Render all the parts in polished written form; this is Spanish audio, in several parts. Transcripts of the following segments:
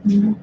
Ujú.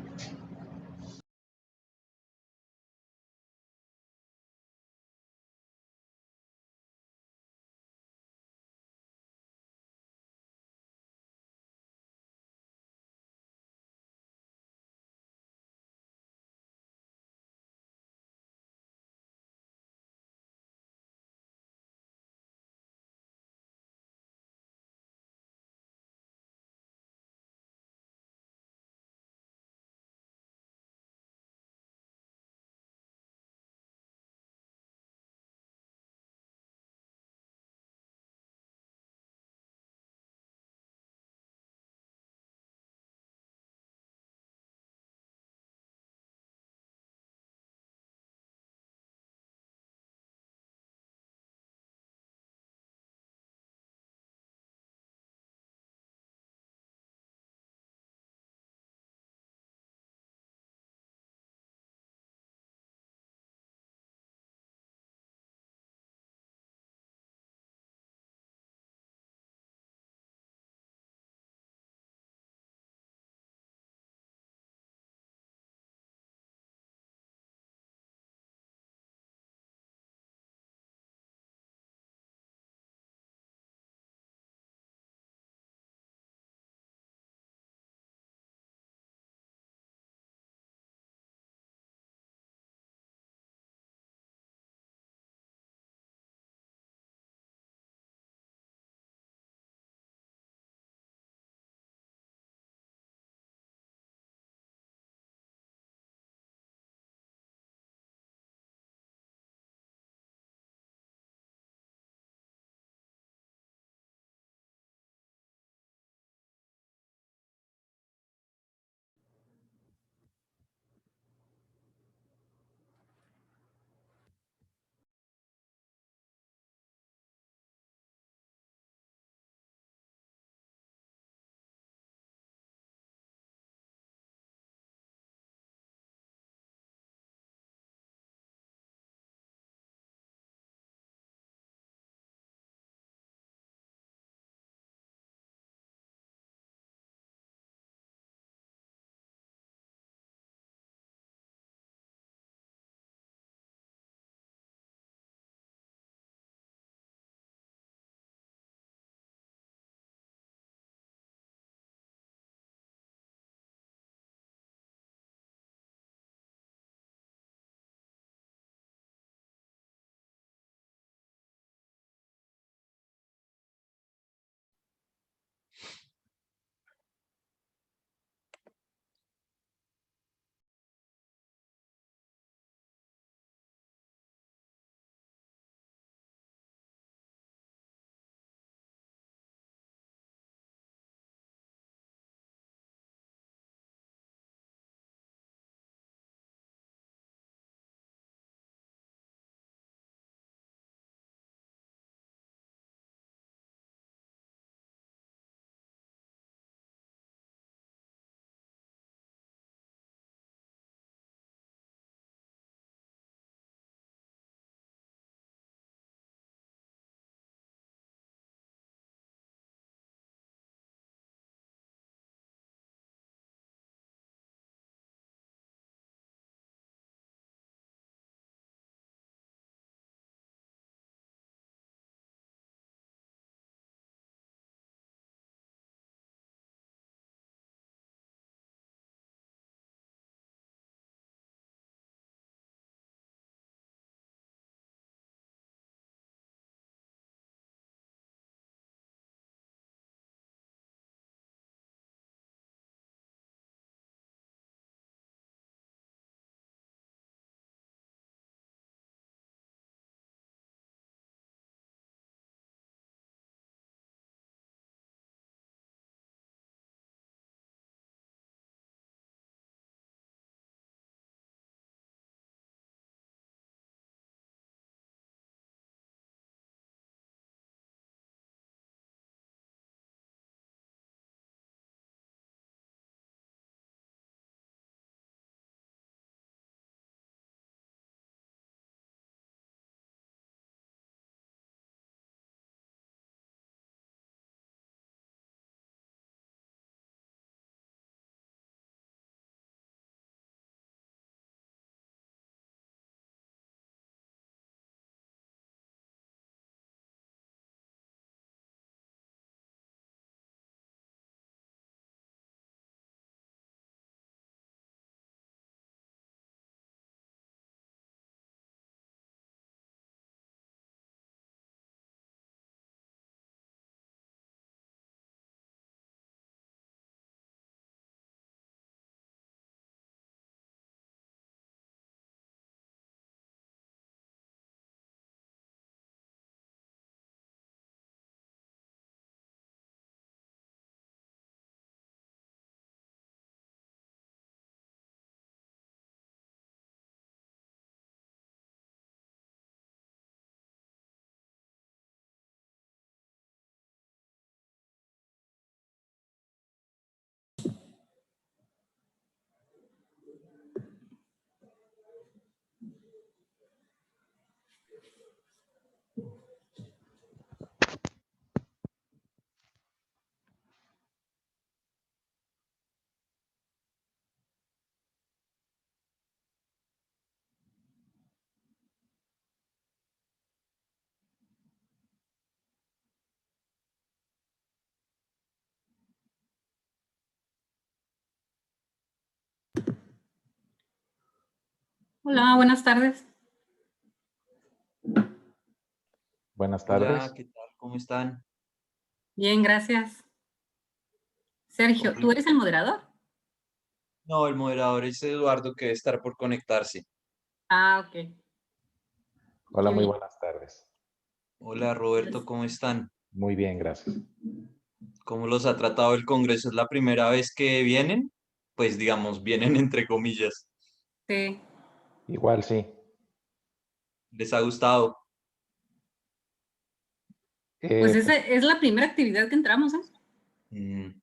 Hola, buenas tardes. Buenas Hola, tardes. ¿qué tal? ¿Cómo están? Bien, gracias. Sergio, ¿tú eres el moderador? No, el moderador es Eduardo, que debe estar por conectarse. Ah, ok. Hola, Qué muy bien. buenas tardes. Hola, Roberto, ¿cómo están? Muy bien, gracias. ¿Cómo los ha tratado el Congreso? ¿Es la primera vez que vienen? Pues digamos, vienen entre comillas. Sí. Igual sí. ¿Les ha gustado? Pues esa Pues, es la primera actividad que entramos, ¿eh? Mm,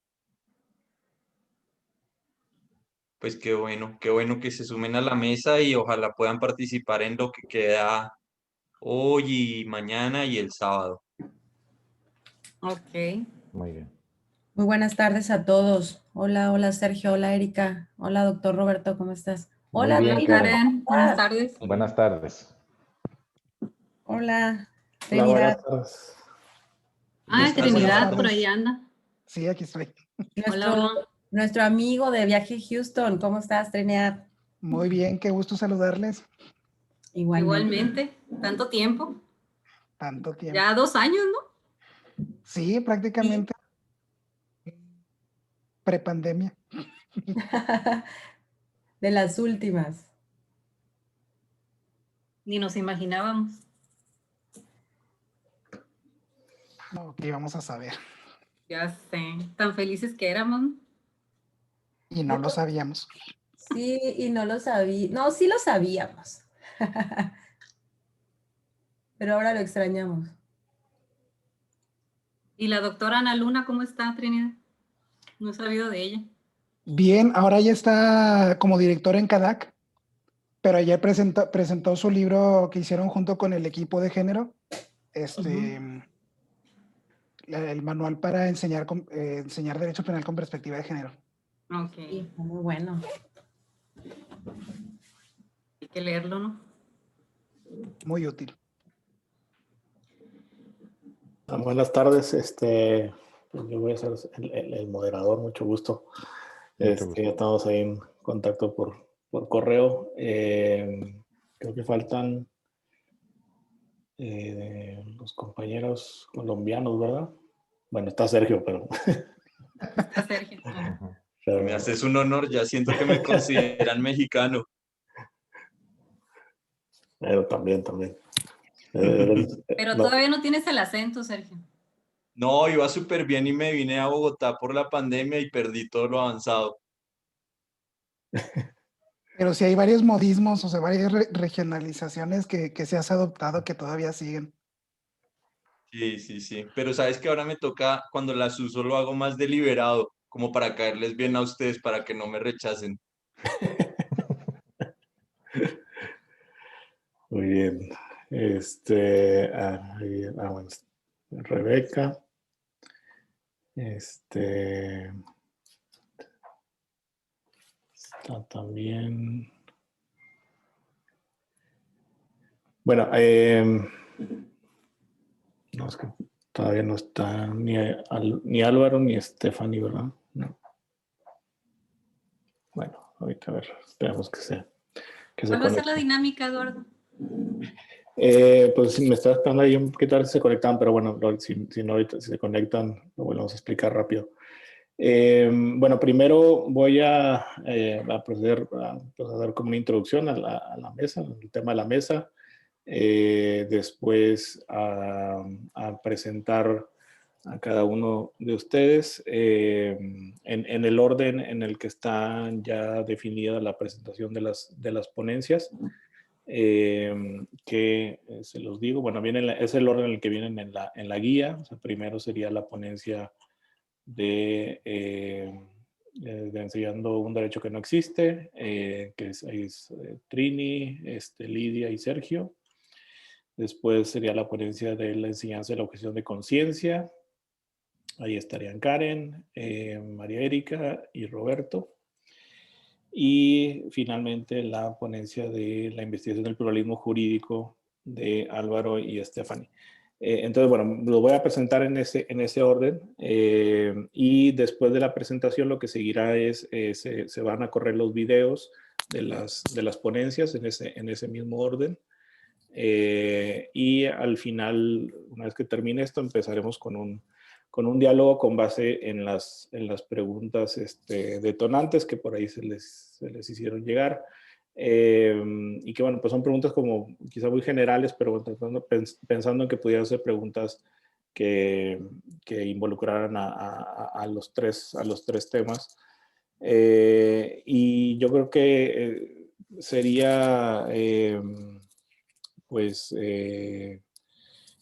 Pues qué bueno que se sumen a la mesa y ojalá puedan participar en lo que queda hoy y mañana y el sábado. Ok. muy bien. Muy buenas tardes a todos. Hola, hola Sergio, hola Erika, hola doctor Roberto, ¿cómo estás? Muy Hola bien, Hola, Trina, Karen. ¿cómo Karen. Buenas estás? tardes. Buenas tardes. Hola Hola, buenas Trinidad, tardes. ¿Cómo Ah, estás, Buenas Trinidad, Trinidad? por ahí tardes. anda. Sí, aquí estoy. Hola, nuestro, hola. nuestro amigo de viaje Houston. ¿Cómo estás, Trinidad? Muy bien, qué gusto saludarles. Igualmente. Igualmente. Tanto tiempo. Tanto tiempo. Ya 2 años, ¿no? Sí, prácticamente prepandemia. De las últimas. Ni nos imaginábamos. No, que íbamos a saber. Ya sé. Tan felices que éramos, ¿no? Y no lo sabíamos. Sí, y no lo sabía. No, sí lo sabíamos. Pero ahora lo extrañamos. ¿Y la doctora Ana Luna, cómo está, Trinidad? No he sabido de ella. Bien, ahora ya está como directora en CADAC, pero ayer presentó su libro que hicieron junto con el equipo de género, el manual para enseñar Derecho Penal con perspectiva de género. Ok. Sí, muy bueno. Hay que leerlo, ¿no? Muy útil. Buenas tardes, pues yo voy a ser el moderador, mucho gusto. Mucho gusto. Ya estamos ahí en contacto por correo. Creo que faltan los compañeros colombianos, ¿verdad? Bueno, está Sergio, pero, Está Sergio. Ujú. Me haces un honor, ya siento que me consideran mexicano. pero también. Eh, Pero no, todavía no tienes el acento, Sergio. No, iba súper bien y me vine a Bogotá por la pandemia y perdí todo lo avanzado. Pero sí hay varios modismos, o sea, varias regionalizaciones que se has adoptado que todavía siguen. Sí, sí, sí. Pero sabes que ahora me toca, cuando las uso, lo hago más deliberado, como para caerles bien a ustedes, para que no me rechacen. muy bien. Bueno, Rebeca. Está también. Bueno, no, es que todavía no está ni Álvaro ni Stephanie, ¿verdad? No. Bueno, ahorita a ver, esperamos que se ¿Cuál va a ser la conecte. dinámica, Eduardo? Pues me está esperando ahí un poquito a ver si se conectan, pero bueno, si no ahorita si se conectan, lo volvemos a explicar rápido. Bueno, primero voy a proceder a dar como una introducción a la mesa, el tema de la mesa. Después a presentar a cada uno de ustedes en el orden en el que está ya definida la presentación de las ponencias. Que se los digo, bueno, es el orden en el que vienen en la guía. O sea, primero sería la ponencia de enseñando un derecho que no existe, que es Trini, Lidia y Sergio. Después sería la ponencia de la enseñanza de la objeción de conciencia. Ahí estarían Karen, María Erika y Roberto. Y finalmente la ponencia de la investigación del pluralismo jurídico de Álvaro y Stephanie. Entonces, bueno, lo voy a presentar en ese orden y después de la presentación lo que seguirá es, se van a correr los videos de las ponencias en ese mismo orden. Y al final, una vez que termine esto, empezaremos con un diálogo con base en las preguntas detonantes que por ahí se les hicieron llegar. Y que bueno, pues son preguntas como quizá muy generales, pero pensando en que pudieran ser preguntas que involucraran a los tres temas. Y yo creo que sería pues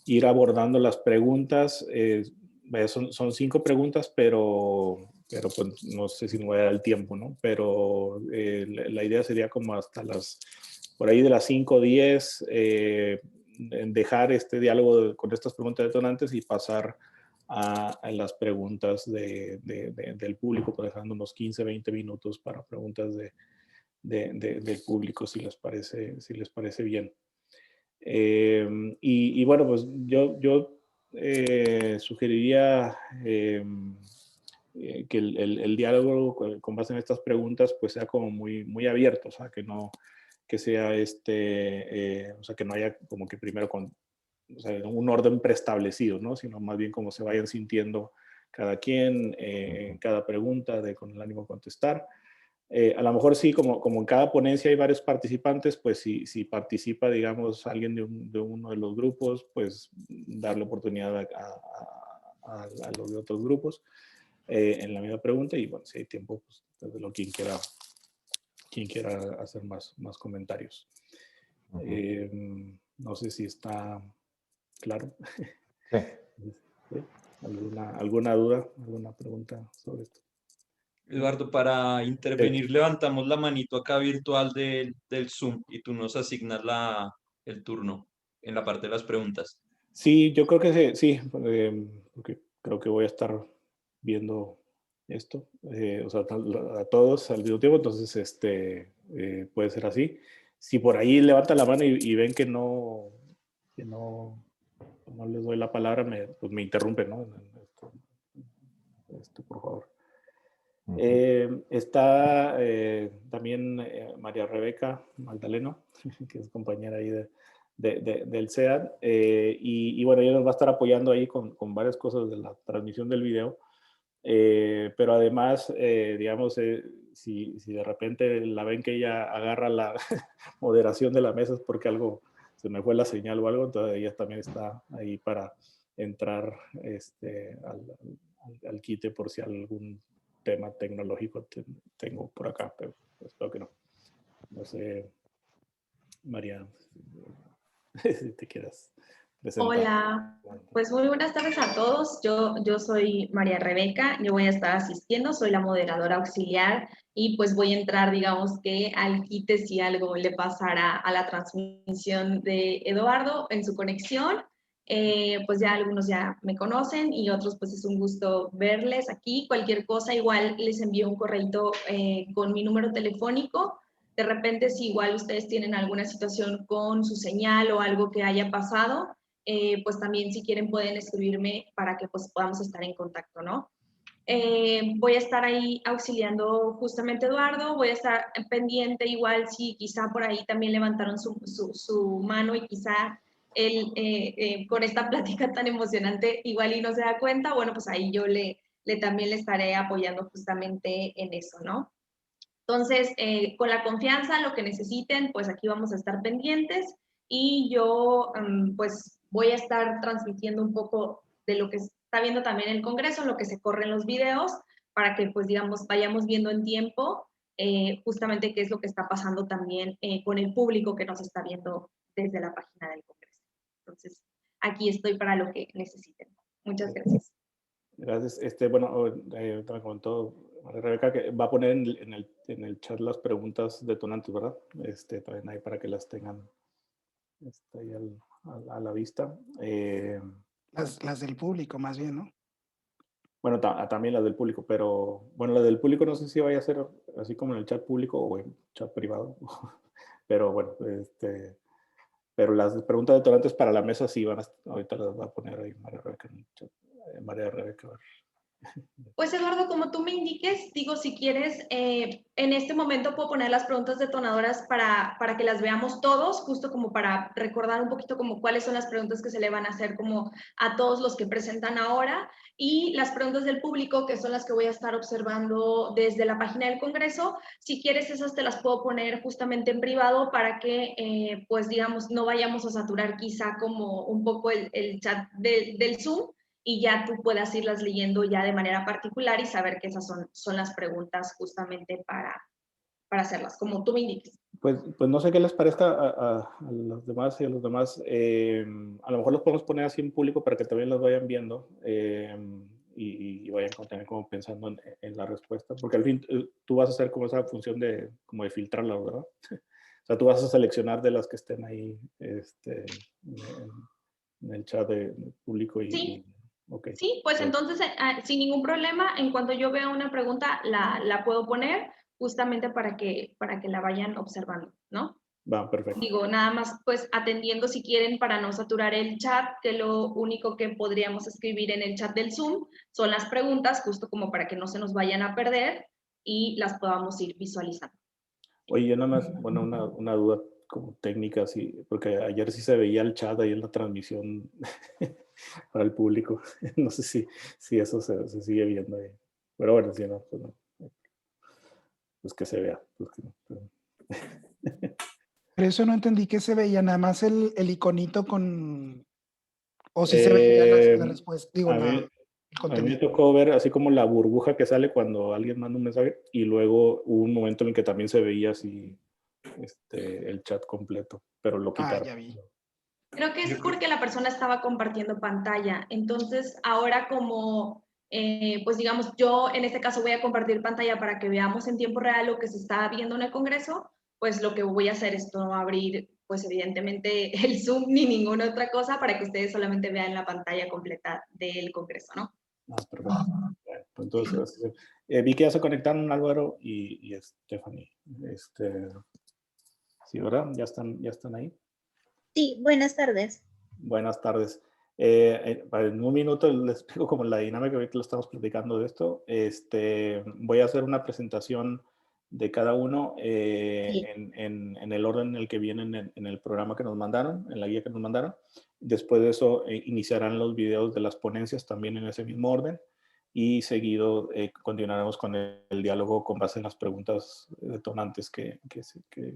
ir abordando las preguntas. Son 5 preguntas, pero pues no sé si me voy a dar el tiempo, ¿no? Pero la idea sería como hasta por ahí de las 5 o 10, dejar este diálogo con estas preguntas detonantes y pasar a las preguntas del público, pues dejando unos 15, 20 minutos para preguntas del público, si les parece bien. Y bueno, pues yo sugeriría que el diálogo con base en estas preguntas pues sea como muy abierto, o sea, que no que sea o sea, que no haya como que primero o sea, un orden preestablecido, ¿no? Sino más bien como se vayan sintiendo cada quien en cada pregunta con el ánimo de contestar. A lo mejor sí, como en cada ponencia hay varios participantes, pues si participa, digamos, alguien de uno de los grupos, pues darle oportunidad a los de otros grupos en la misma pregunta. Y bueno, si hay tiempo, pues desde luego quien quiera hacer más comentarios. No sé si está claro. Sí. ¿Sí? ¿Alguna duda, alguna pregunta sobre esto? Eduardo, para intervenir, levantamos la manito acá virtual del Zoom y tú nos asignas el turno en la parte de las preguntas. Sí, yo creo que sí, porque creo que voy a estar viendo esto, o sea, a todos al mismo tiempo, entonces puede ser así. Si por ahí levantan la mano y ven que no les doy la palabra, pues me interrumpen, ¿no? Por favor. Está también María Rebeca Magdaleno, que es compañera ahí del CEAD, y bueno, ella nos va a estar apoyando ahí con varias cosas de la transmisión del video, pero además, digamos, si de repente la ven que ella agarra la moderación de la mesa es porque algo se me fue la señal o algo, entonces ella también está ahí para entrar al quite por si algún tema tecnológico tengo por acá, pero espero que no. No sé, María, si te quieras presentar. Hola, pues muy buenas tardes a todos. Yo soy María Rebeca, yo voy a estar asistiendo, soy la moderadora auxiliar y pues voy a entrar, digamos que al quite si algo le pasara a la transmisión de Eduardo en su conexión. Pues ya algunos ya me conocen y otros pues es un gusto verles aquí. Cualquier cosa igual les envío un correito con mi número telefónico. De repente si igual ustedes tienen alguna situación con su señal o algo que haya pasado, pues también si quieren pueden escribirme para que pues podamos estar en contacto, ¿no? Voy a estar ahí auxiliando justamente a Eduardo, voy a estar pendiente igual si quizá por ahí también levantaron su mano y quizá él con esta plática tan emocionante igual y no se da cuenta, bueno, pues ahí yo también le estaré apoyando justamente en eso, ¿no? Entonces, con la confianza, lo que necesiten, pues aquí vamos a estar pendientes y yo pues voy a estar transmitiendo un poco de lo que está viendo también el Congreso, lo que se corre en los videos, para que pues digamos vayamos viendo en tiempo justamente qué es lo que está pasando también con el público que nos está viendo desde la página del Congreso. Entonces, aquí estoy para lo que necesiten. Muchas gracias. Gracias. Bueno, también comentó Rebeca que va a poner en el chat las preguntas detonantes, ¿verdad? También ahí para que las tengan ahí a la vista. Las del público, más bien, ¿no? Bueno, también las del público, pero bueno, la del público no sé si vaya a ser así como en el chat público o en chat privado, pero bueno, pero las preguntas detonantes para la mesa sí van ahorita las va a poner ahí María Rebeca en el chat. María Rebeca, a ver. Pues Eduardo, como tú me indiques, digo, si quieres, en este momento puedo poner las preguntas detonadoras para que las veamos todos, justo como para recordar un poquito como cuáles son las preguntas que se le van a hacer como a todos los que presentan ahora, y las preguntas del público, que son las que voy a estar observando desde la página del Congreso. Si quieres, esas te las puedo poner justamente en privado para que, pues digamos, no vayamos a saturar quizá como un poco el chat del Zoom, y ya tú puedas irlas leyendo ya de manera particular y saber que esas son las preguntas justamente para hacerlas, como tú me indiques. Pues no sé qué les parezca a los demás y a los demás. A lo mejor los podemos poner así en público para que también los vayan viendo y vayan también como pensando en la respuesta, porque al fin tú vas a hacer como esa función de filtrarla, ¿verdad? O sea, tú vas a seleccionar de las que estén ahí en el chat de público y... Sí. Okay. Sí, pues entonces sin ningún problema, en cuanto yo vea una pregunta la puedo poner justamente para que la vayan observando, ¿no? Va, perfecto. Digo, nada más pues atendiendo si quieren para no saturar el chat, que lo único que podríamos escribir en el chat del Zoom son las preguntas, justo como para que no se nos vayan a perder y las podamos ir visualizando. Oye, yo nada más, bueno, una duda como técnica, sí, porque ayer sí se veía el chat ahí en la transmisión para el público. No sé si eso se sigue viendo ahí. Pero bueno, si no, pues no. Pues que se vea. Pues que no, Pero eso no entendí que se veía, nada más el iconito con... O si se veía la respuesta, digo, el el a mí me contenido. tocó ver así como la burbuja que sale cuando alguien manda un mensaje y luego hubo un momento en el que también se veía así el chat completo, pero lo quitaron. Ya vi. Creo que es porque la persona estaba compartiendo pantalla. Entonces, ahora como, pues digamos, yo en este caso voy a compartir pantalla para que veamos en tiempo real lo que se está viendo en el Congreso, pues lo que voy a hacer es no abrir, pues evidentemente el Zoom ni ninguna otra cosa para que ustedes solamente vean la pantalla completa del Congreso, ¿no? Perfecto. Bueno, pues entonces, vi que ya se conectaron Álvaro y Stephanie. Sí, ¿verdad? ¿Ya están ahí? Sí, buenas tardes. Buenas tardes. En un minuto les explico como la dinámica, ahorita lo estamos platicando de esto. Voy a hacer una presentación de cada uno Sí. en el orden en el que vienen en el programa que nos mandaron, en la guía que nos mandaron. Después de eso iniciarán los videos de las ponencias también en ese mismo orden y seguido continuaremos con el diálogo con base en las preguntas detonantes que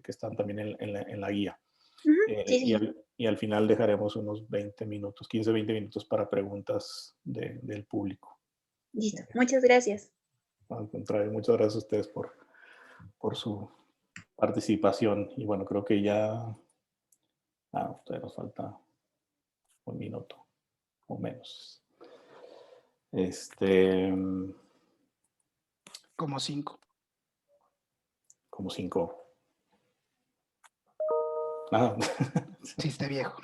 están también en la guía. Sí. Y al final dejaremos unos 20 minutos, 15, 20 minutos para preguntas del público. Listo, muchas gracias. Al contrario, muchas gracias a ustedes por su participación. Y bueno, creo que ya todavía nos falta un minuto o menos. Como 5. Como 5. Ah. Sí, está viejo.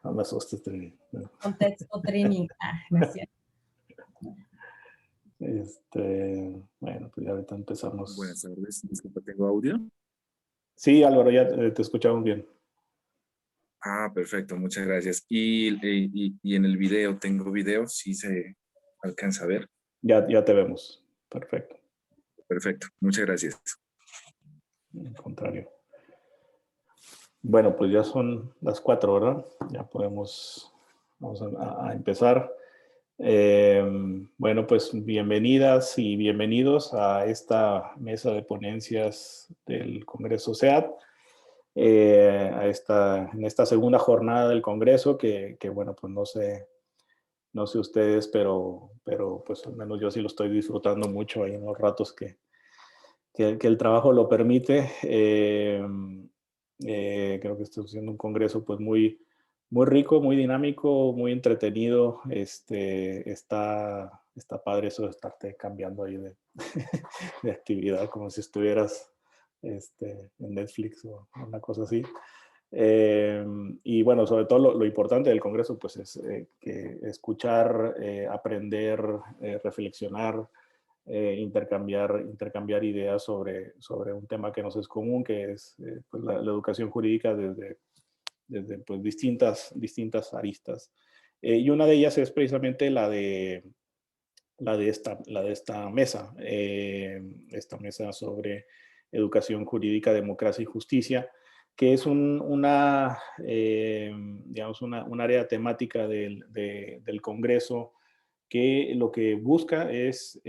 No me asustes. Contexto training. Gracias. Bueno, pues ya ahorita empezamos. Buenas tardes, disculpa, ¿tengo audio? Sí, Álvaro, ya te escuchamos bien. Ah, perfecto, muchas gracias. Y en el video, ¿tengo video? ¿Sí se alcanza a ver? Ya te vemos. Perfecto. Perfecto, muchas gracias. Al contrario. Bueno, pues ya son las 4, ¿verdad? Ya vamos a empezar. Bueno, pues bienvenidas y bienvenidos a esta mesa de ponencias del Congreso SEAD, en esta segunda jornada del Congreso que bueno, pues no sé ustedes, pero pues al menos yo sí lo estoy disfrutando mucho ahí en los ratos que el trabajo lo permite. Creo que estoy haciendo un Congreso pues muy rico, muy dinámico, muy entretenido. Está padre eso de estarte cambiando ahí de actividad, como si estuvieras en Netflix o una cosa así. Y bueno, sobre todo lo importante del Congreso pues es que escuchar, aprender, reflexionar, intercambiar ideas sobre un tema que nos es común, que es pues la educación jurídica desde pues distintas aristas. Y una de ellas es precisamente la de esta mesa, sobre educación jurídica, democracia y justicia, que es digamos, un área temática del Congreso que lo que busca es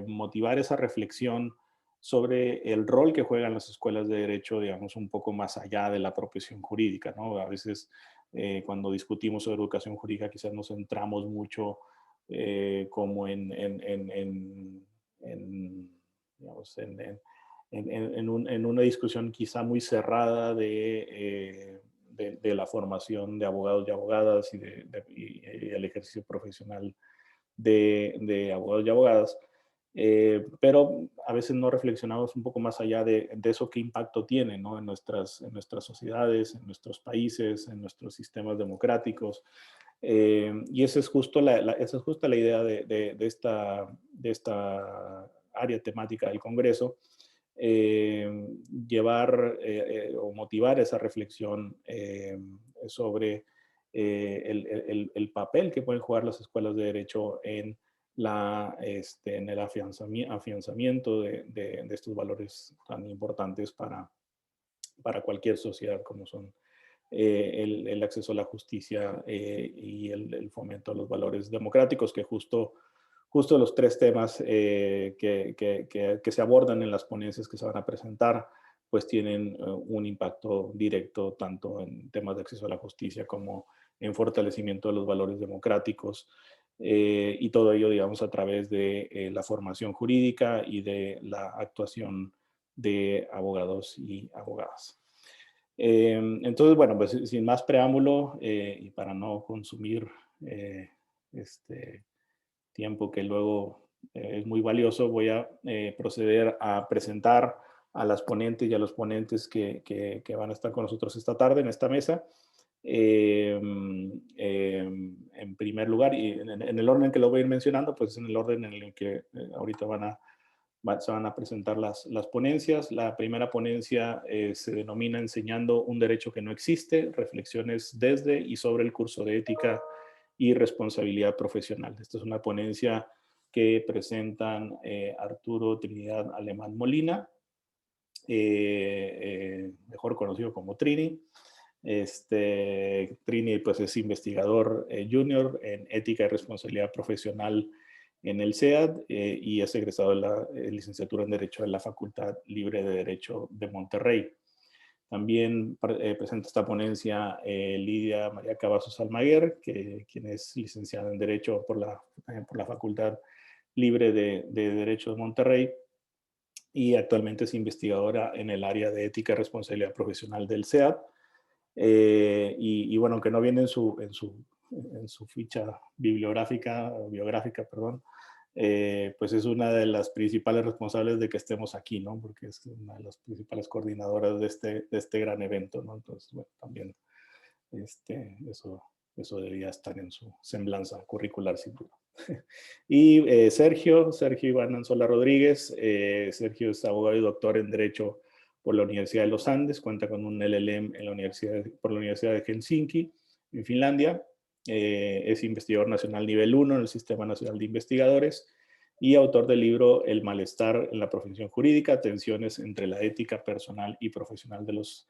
motivar esa reflexión sobre el rol que juegan las escuelas de derecho, digamos, un poco más allá de la profesión jurídica, ¿no? A veces cuando discutimos sobre educación jurídica quizás nos centramos mucho como digamos, en una discusión quizá muy cerrada de la formación de abogados y abogadas y el ejercicio profesional de abogados y abogadas, pero a veces no reflexionamos un poco más allá de eso, qué impacto tiene, ¿no? en nuestras sociedades, en nuestros países, en nuestros sistemas democráticos. Y esa es justo esa es justo la idea de esta área temática del Congreso, llevar o motivar esa reflexión sobre el papel que pueden jugar las escuelas de derecho en el afianzamiento de estos valores tan importantes para cualquier sociedad, como son el acceso a la justicia y el fomento a los valores democráticos, que justo los tres temas que se abordan en las ponencias que se van a presentar, pues tienen un impacto directo tanto en temas de acceso a la justicia como en fortalecimiento de los valores democráticos, y todo ello, digamos, a través de la formación jurídica y de la actuación de abogados y abogadas. Entonces, bueno, pues sin más preámbulo y para no consumir este tiempo que luego es muy valioso, voy a proceder a presentar a las ponentes y a los ponentes que van a estar con nosotros esta tarde en esta mesa. En primer lugar, y en el orden que lo voy a ir mencionando, pues en el orden en el que ahorita se van a presentar las ponencias. La primera ponencia se denomina Enseñando un derecho que no existe, reflexiones desde y sobre el curso de ética y responsabilidad profesional. Esta es una ponencia que presentan Arturo Trinidad Alemán Molina, mejor conocido como Trini. Trini pues es investigador junior en ética y responsabilidad profesional en el CEAD y es egresado de la licenciatura en Derecho de la Facultad Libre de Derecho de Monterrey. También presenta esta ponencia Lidia María Cavazos Almaguer, quien es licenciada en Derecho por la Facultad Libre de Derecho de Monterrey y actualmente es investigadora en el área de ética y responsabilidad profesional del CEAD. Y bueno, aunque no viene en su ficha biográfica, pues es una de las principales responsables de que estemos aquí, ¿no? Porque es una de las principales coordinadoras de este gran evento, ¿no? Entonces, bueno, también eso debería estar en su semblanza curricular, sin duda. Y Sergio Iván Anzola Rodríguez. Sergio es abogado y doctor en Derecho por la Universidad de los Andes, cuenta con un LLM por la Universidad de Helsinki, en Finlandia. Es investigador nacional nivel 1 en el Sistema Nacional de Investigadores y autor del libro El malestar en la profesión jurídica, tensiones entre la ética personal y profesional de los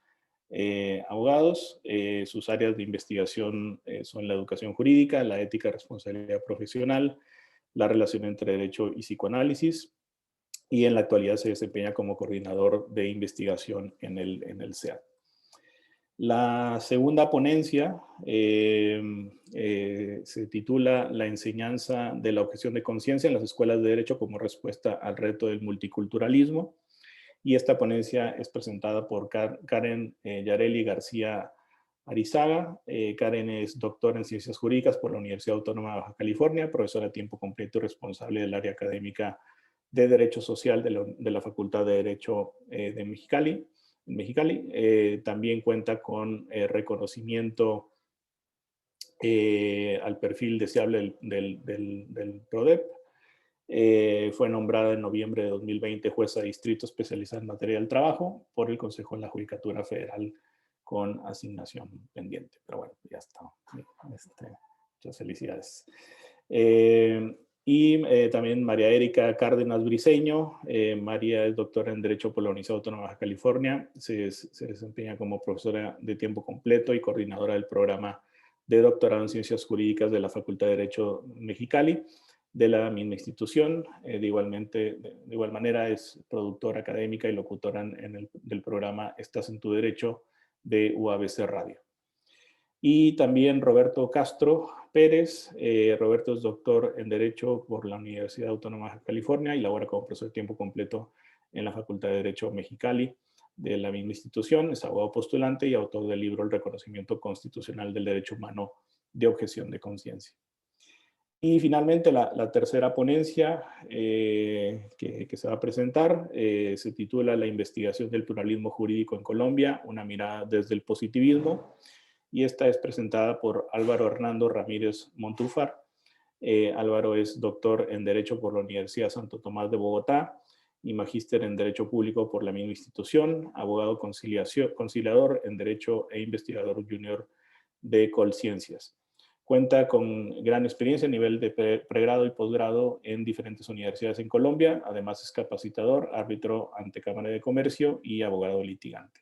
abogados. Sus áreas de investigación son la educación jurídica, la ética y responsabilidad profesional, la relación entre derecho y psicoanálisis, y en la actualidad se desempeña como coordinador de investigación en el CEAD. La segunda ponencia se titula La enseñanza de la objeción de conciencia en las escuelas de derecho como respuesta al reto del multiculturalismo. Y esta ponencia es presentada por Karen Yareli García Arizaga. Karen es doctora en Ciencias Jurídicas por la Universidad Autónoma de Baja California, profesora a tiempo completo y responsable del área académica de Derecho Social de la Facultad de Derecho de Mexicali. También cuenta con reconocimiento al perfil deseable del PRODEP. Fue nombrada en noviembre de 2020 jueza de distrito especializada en materia del trabajo por el Consejo de la Judicatura Federal con asignación pendiente. Pero bueno, ya está Muchas felicidades. También María Erika Cárdenas Briceño. María es doctora en Derecho por la Universidad Autónoma de Baja California. Se desempeña como profesora de tiempo completo y coordinadora del programa de doctorado en Ciencias Jurídicas de la Facultad de Derecho Mexicali, de la misma institución. De igual manera es productora académica y locutora del programa Estás en tu Derecho de UABC Radio. Y también Roberto Castro Pérez. Roberto es doctor en Derecho por la Universidad Autónoma de California y labora como profesor de tiempo completo en la Facultad de Derecho Mexicali de la misma institución. Es abogado postulante y autor del libro El reconocimiento constitucional del derecho humano de objeción de conciencia. Y finalmente la tercera ponencia que se va a presentar se titula La investigación del pluralismo jurídico en Colombia, una mirada desde el positivismo. Y esta es presentada por Álvaro Hernando Ramírez Montúfar. Álvaro es doctor en Derecho por la Universidad Santo Tomás de Bogotá y magíster en Derecho Público por la misma institución, abogado conciliador en Derecho e investigador junior de Colciencias. Cuenta con gran experiencia a nivel de pregrado y posgrado en diferentes universidades en Colombia. Además es capacitador, árbitro ante Cámara de Comercio y abogado litigante.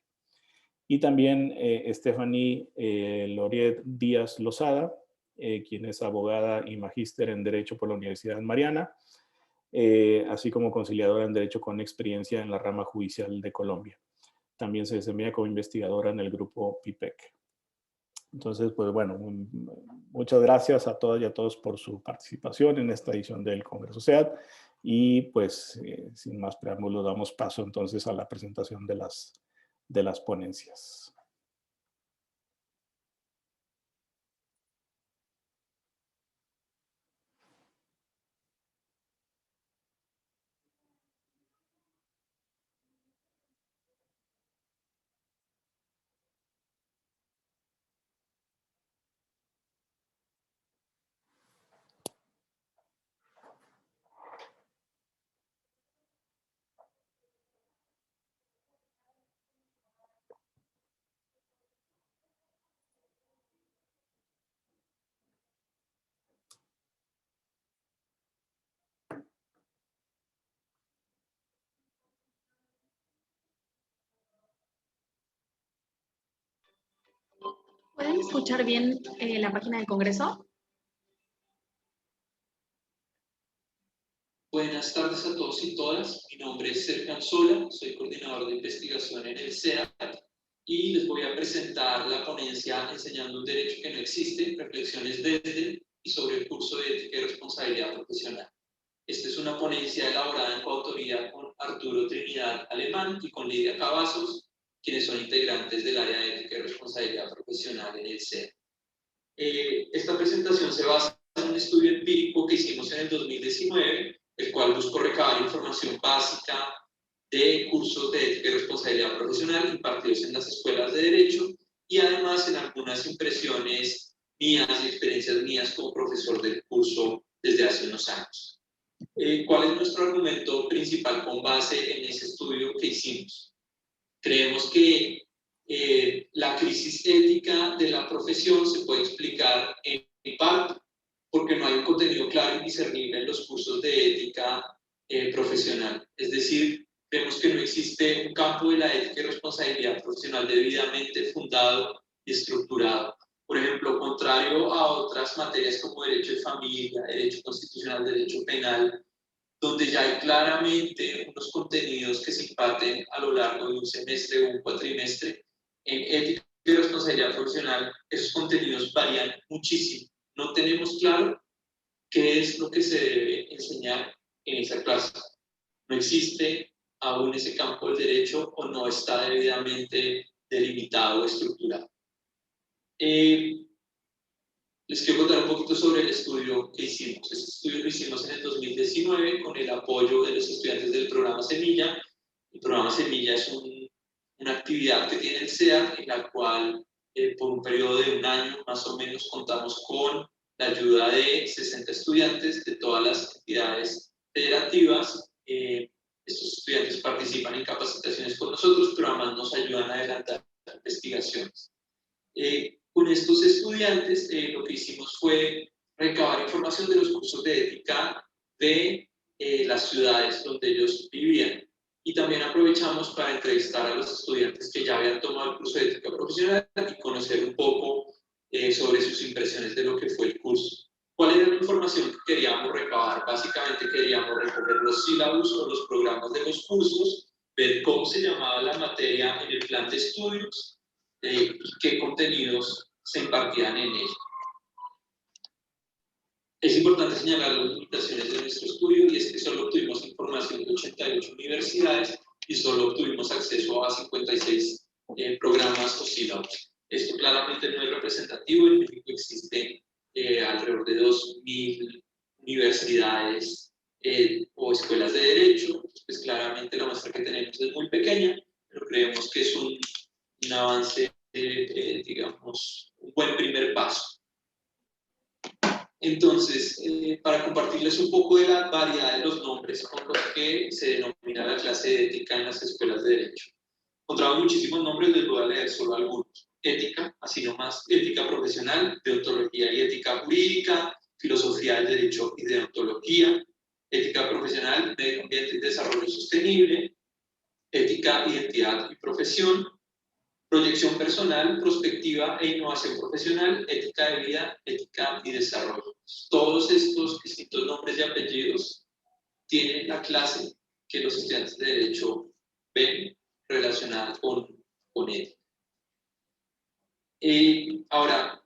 Y también Stephanie Loriet Díaz Lozada, quien es abogada y magíster en Derecho por la Universidad Mariana, así como conciliadora en Derecho con experiencia en la rama judicial de Colombia. También se desempeña como investigadora en el grupo PIPEC. Entonces, pues bueno, muchas gracias a todas y a todos por su participación en esta edición del Congreso SEAD. Y pues, sin más preámbulos, damos paso entonces a la presentación de las ponencias. ¿Pueden escuchar bien la página del Congreso? Buenas tardes a todos y todas. Mi nombre es Sergio Anzola, soy coordinador de investigación en el SEAD y les voy a presentar la ponencia Enseñando un derecho que no existe, reflexiones desde y sobre el curso de ética y responsabilidad profesional. Esta es una ponencia elaborada en coautoría con Arturo Trinidad Alemán y con Lidia Cavazos, quienes son integrantes del área de ética y responsabilidad profesional en el SEAD. Esta presentación se basa en un estudio empírico que hicimos en el 2019, el cual buscó recabar información básica de cursos de ética y responsabilidad profesional impartidos en las escuelas de derecho y además en algunas impresiones mías y experiencias mías como profesor del curso desde hace unos años. ¿Cuál es nuestro argumento principal con base en ese estudio que hicimos? Creemos que la crisis ética de la profesión se puede explicar en parte porque no hay un contenido claro y discernible en los cursos de ética profesional. Es decir, vemos que no existe un campo de la ética y responsabilidad profesional debidamente fundado y estructurado. Por ejemplo, contrario a otras materias como derecho de familia, derecho constitucional, derecho penal, donde ya hay claramente unos contenidos que se imparten a lo largo de un semestre o un cuatrimestre, en ética y responsabilidad profesional, esos contenidos varían muchísimo. No tenemos claro qué es lo que se debe enseñar en esa clase. No existe aún ese campo del derecho o no está debidamente delimitado o estructurado. Les quiero contar un poquito sobre el estudio que hicimos. Este estudio lo hicimos en el 2019 con el apoyo de los estudiantes del programa Semilla. El programa Semilla es una actividad que tiene el SEAD en la cual por un periodo de un año más o menos contamos con la ayuda de 60 estudiantes de todas las entidades federativas. Estos estudiantes participan en capacitaciones con nosotros, pero además nos ayudan a adelantar investigaciones. Con estos estudiantes lo que hicimos fue recabar información de los cursos de ética de las ciudades donde ellos vivían. Y también aprovechamos para entrevistar a los estudiantes que ya habían tomado el curso de ética profesional y conocer un poco sobre sus impresiones de lo que fue el curso. ¿Cuál era la información que queríamos recabar? Básicamente queríamos recoger los sílabus o los programas de los cursos, ver cómo se llamaba la materia en el plan de estudios y qué contenidos se impartían en él. Es importante señalar las limitaciones de nuestro estudio y es que solo obtuvimos información de 88 universidades y solo obtuvimos acceso a 56 programas o sílabus. Esto claramente no es representativo. En México existen alrededor de 2.000 universidades o escuelas de derecho. Pues claramente la muestra que tenemos es muy pequeña, pero creemos que es un avance, digamos, un buen primer paso. Entonces, para compartirles un poco de la variedad de los nombres con los que se denomina la clase de ética en las escuelas de derecho. Encontramos muchísimos nombres, les voy a leer solo algunos. Ética, así nomás, ética profesional, deontología y ética jurídica, filosofía del derecho y deontología, ética profesional, medio ambiente y desarrollo sostenible, ética, identidad y profesión, proyección personal, prospectiva e innovación profesional, ética de vida, ética y desarrollo. Todos estos distintos nombres y apellidos tienen la clase que los estudiantes de derecho ven relacionada con ética. Ahora,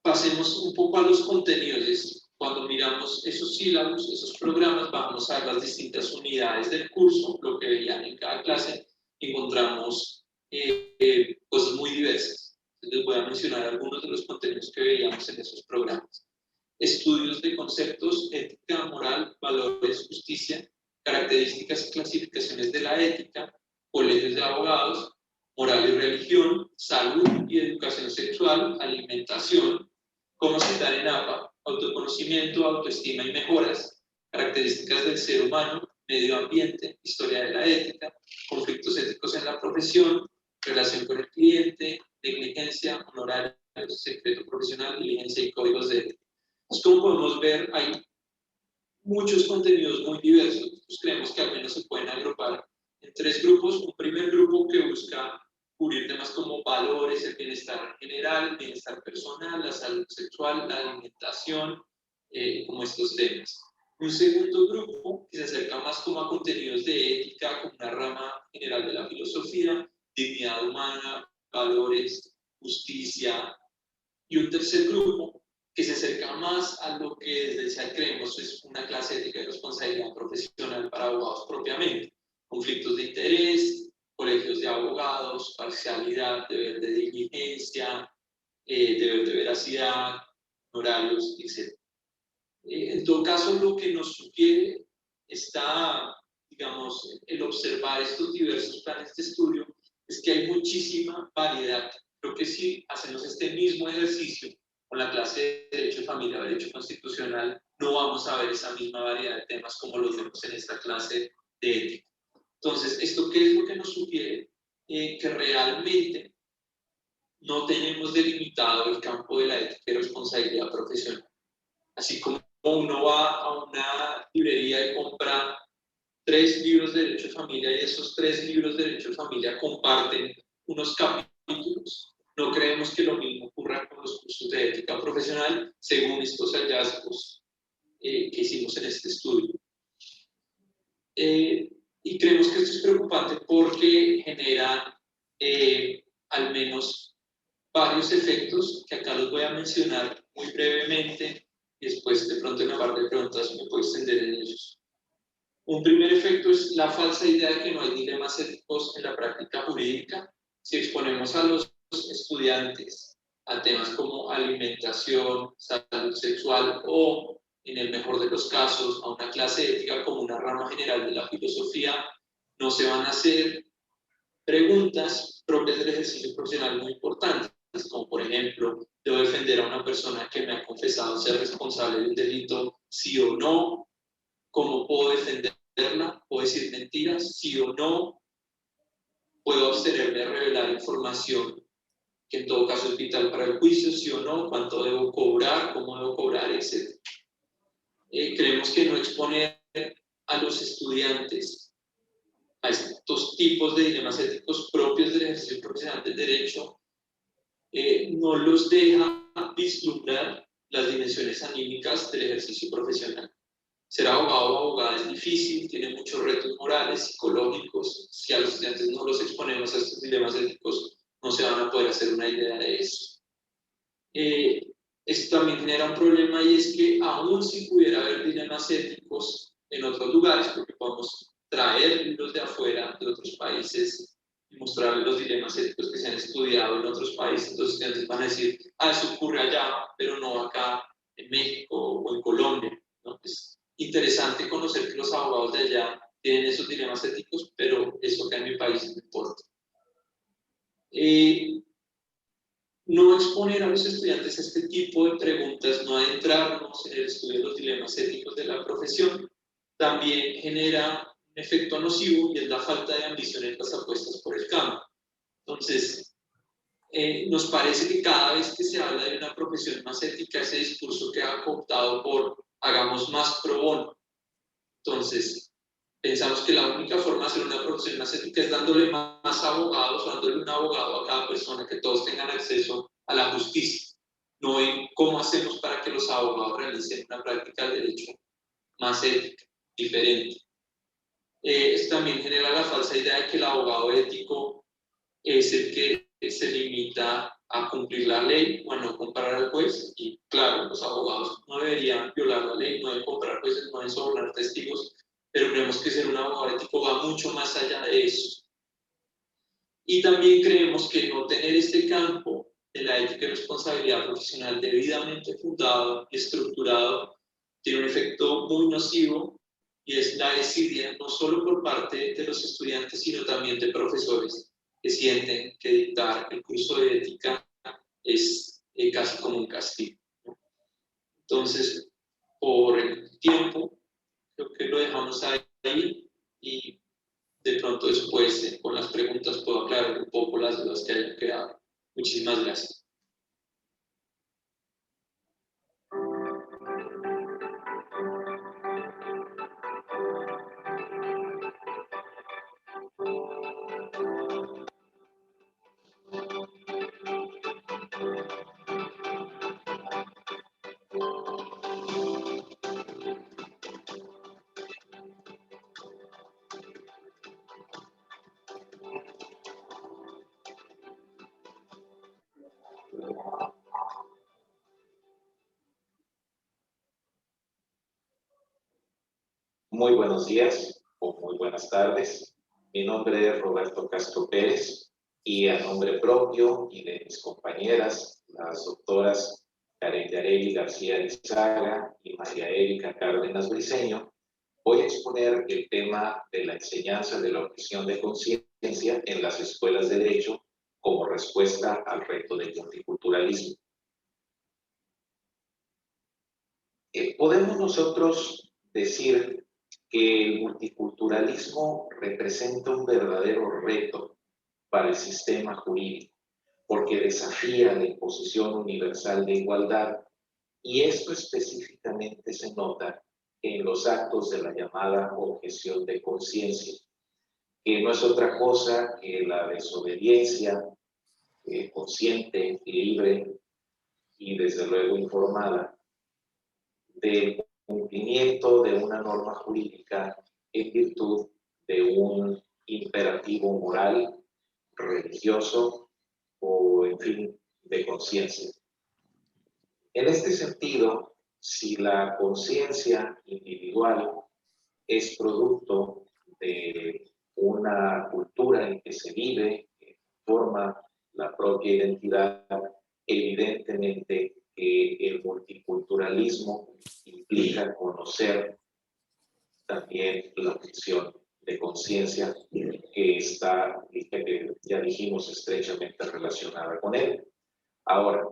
pasemos un poco a los contenidos. Cuando miramos esos sílabus, esos programas, vamos a ver las distintas unidades del curso, lo que veían en cada clase, encontramos cosas muy diversas. Les voy a mencionar algunos de los contenidos que veíamos en esos programas. Estudios de conceptos, ética, moral, valores, justicia, características y clasificaciones de la ética, colegios de abogados, moral y religión, salud y educación sexual, alimentación, cómo citar en APA, autoconocimiento, autoestima y mejoras, características del ser humano, medio ambiente, historia de la ética, conflictos éticos en la profesión, relación con el cliente, negligencia, honorarios, secreto profesional, diligencia y códigos de ética. Entonces, como podemos ver, hay muchos contenidos muy diversos. Nosotros creemos que al menos se pueden agrupar en tres grupos. Un primer grupo que busca cubrir temas como valores, el bienestar general, el bienestar personal, la salud sexual, la alimentación, como estos temas. Un segundo grupo que se acerca más como a contenidos de ética, como una rama general de la filosofía, dignidad humana, valores, justicia. Y un tercer grupo que se acerca más a lo que desde el CEAL creemos es una clase de ética y responsabilidad profesional para abogados propiamente. Conflictos de interés, colegios de abogados, parcialidad, deber de diligencia, deber de veracidad, horarios, etc. En todo caso, lo que nos sugiere está, digamos, el observar estos diversos planes de estudio, es que hay muchísima variedad. Creo que si hacemos este mismo ejercicio con la clase de Derecho de Familia o Derecho Constitucional, no vamos a ver esa misma variedad de temas como los vemos en esta clase de ética. Entonces, ¿esto qué es lo que nos sugiere? Que realmente no tenemos delimitado el campo de la ética y responsabilidad profesional. Así como uno va a una librería y compra 3 libros de Derecho de Familia y esos 3 libros de Derecho de Familia comparten unos capítulos, no creemos que lo mismo ocurra con los cursos de ética profesional según estos hallazgos que hicimos en este estudio. Y creemos que esto es preocupante porque genera al menos varios efectos que acá los voy a mencionar muy brevemente y después de pronto en la parte de preguntas me puedo extender en ellos. Un primer efecto es la falsa idea de que no hay dilemas éticos en la práctica jurídica. Si exponemos a los estudiantes a temas como alimentación, salud sexual o, en el mejor de los casos, a una clase de ética como una rama general de la filosofía, no se van a hacer preguntas propias del ejercicio profesional muy importantes, como por ejemplo, ¿debo defender a una persona que me ha confesado ser responsable de un delito, sí o no? ¿Cómo puedo defenderla? ¿Puedo decir mentiras? ¿Sí o no? ¿Puedo abstenerme de revelar información que en todo caso es vital para el juicio, sí o no, cuánto debo cobrar, cómo debo cobrar, etc. Creemos que no exponer a los estudiantes a estos tipos de dilemas éticos propios del ejercicio profesional del derecho no los deja vislumbrar las dimensiones anímicas del ejercicio profesional. Ser abogado o abogada es difícil, tiene muchos retos morales, psicológicos. Si a los estudiantes no los exponemos a estos dilemas éticos, no se van a poder hacer una idea de eso. Esto también genera un problema, y es que aún si pudiera haber dilemas éticos en otros lugares, porque podemos traer libros de afuera, de otros países, y mostrarles los dilemas éticos que se han estudiado en otros países, los estudiantes van a decir, eso ocurre allá, pero no acá en México o en Colombia, ¿no? Es interesante conocer que los abogados de allá tienen esos dilemas éticos, pero eso acá en mi país no importa. No exponer a los estudiantes a este tipo de preguntas, no adentrarnos en el estudio de los dilemas éticos de la profesión, también genera un efecto nocivo, y es la falta de ambición en las apuestas por el cambio. Entonces, nos parece que cada vez que se habla de una profesión más ética, ese discurso queda cooptado por hagamos más pro bono. Entonces, pensamos que la única forma de hacer una profesión más ética es dándole más abogados, o dándole un abogado a cada persona, que todos tengan acceso a la justicia, no en cómo hacemos para que los abogados realicen una práctica del derecho más ética, diferente. Esto también genera la falsa idea de que el abogado ético es el que se limita a cumplir la ley o a no comparar al juez, y claro, los abogados no deberían violar la ley, no deben comparar jueces, no deben sobornar testigos, pero creemos que ser un abogado ético va mucho más allá de eso. Y también creemos que no tener este campo de la ética y responsabilidad profesional debidamente fundado y estructurado tiene un efecto muy nocivo, y es la desidia no solo por parte de los estudiantes, sino también de profesores que sienten que dictar el curso de ética es casi como un castigo, ¿no? Entonces, por el tiempo, creo que lo dejamos ahí, y de pronto después con las preguntas puedo aclarar un poco las dudas que hayan quedado. Muchísimas gracias. Muy buenos días o muy buenas tardes. Mi nombre es Roberto Castro Pérez, y a nombre propio y de mis compañeras, las doctoras Karen Yareli García Lizaga y María Erika Cárdenas Briceño, voy a exponer el tema de la enseñanza de la objeción de conciencia en las escuelas de derecho como respuesta al reto del multiculturalismo. Podemos nosotros decir que el multiculturalismo representa un verdadero reto para el sistema jurídico, porque desafía la imposición universal de igualdad, y esto específicamente se nota en los actos de la llamada objeción de conciencia, que no es otra cosa que la desobediencia consciente, libre y desde luego informada del cumplimiento de una norma jurídica en virtud de un imperativo moral, religioso o, en fin, de conciencia. En este sentido, si la conciencia individual es producto de una cultura en que se vive, que forma la propia identidad, evidentemente que el multiculturalismo implica conocer también la objeción de conciencia, que está, que ya dijimos, estrechamente relacionada con él. Ahora,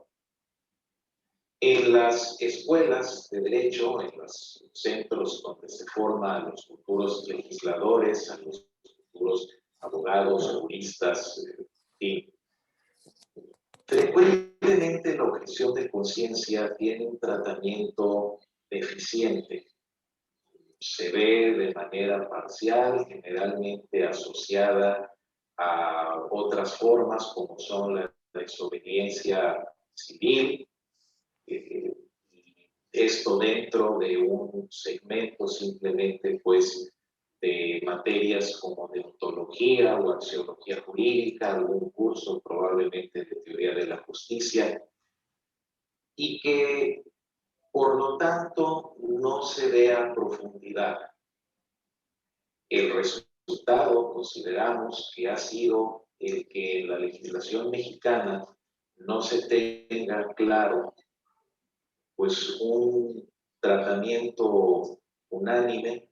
en las escuelas de derecho, en los centros donde se forman a los futuros legisladores, a los futuros abogados, juristas, en fin, Frecuentemente la objeción de conciencia tiene un tratamiento deficiente. Se ve de manera parcial, generalmente asociada a otras formas como son la desobediencia civil, y esto dentro de un segmento simplemente pues de materias como deontología o axiología jurídica, algún curso probablemente de teoría de la justicia, y que por lo tanto no se ve a profundidad. El resultado consideramos que ha sido el que en la legislación mexicana no se tenga claro pues un tratamiento unánime.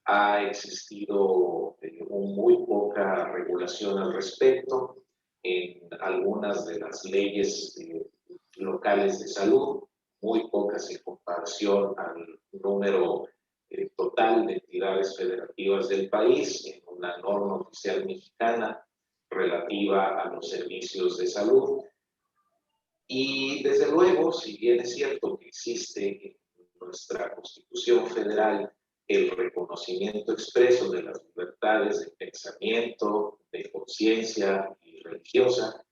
Ha existido muy poca regulación al respecto en algunas de las leyes locales de salud, muy pocas en comparación al número total de entidades federativas del país, en una norma oficial mexicana relativa a los servicios de salud. Y desde luego, si bien es cierto que existe en nuestra Constitución Federal el reconocimiento expreso de las libertades de pensamiento, de conciencia y religiosa,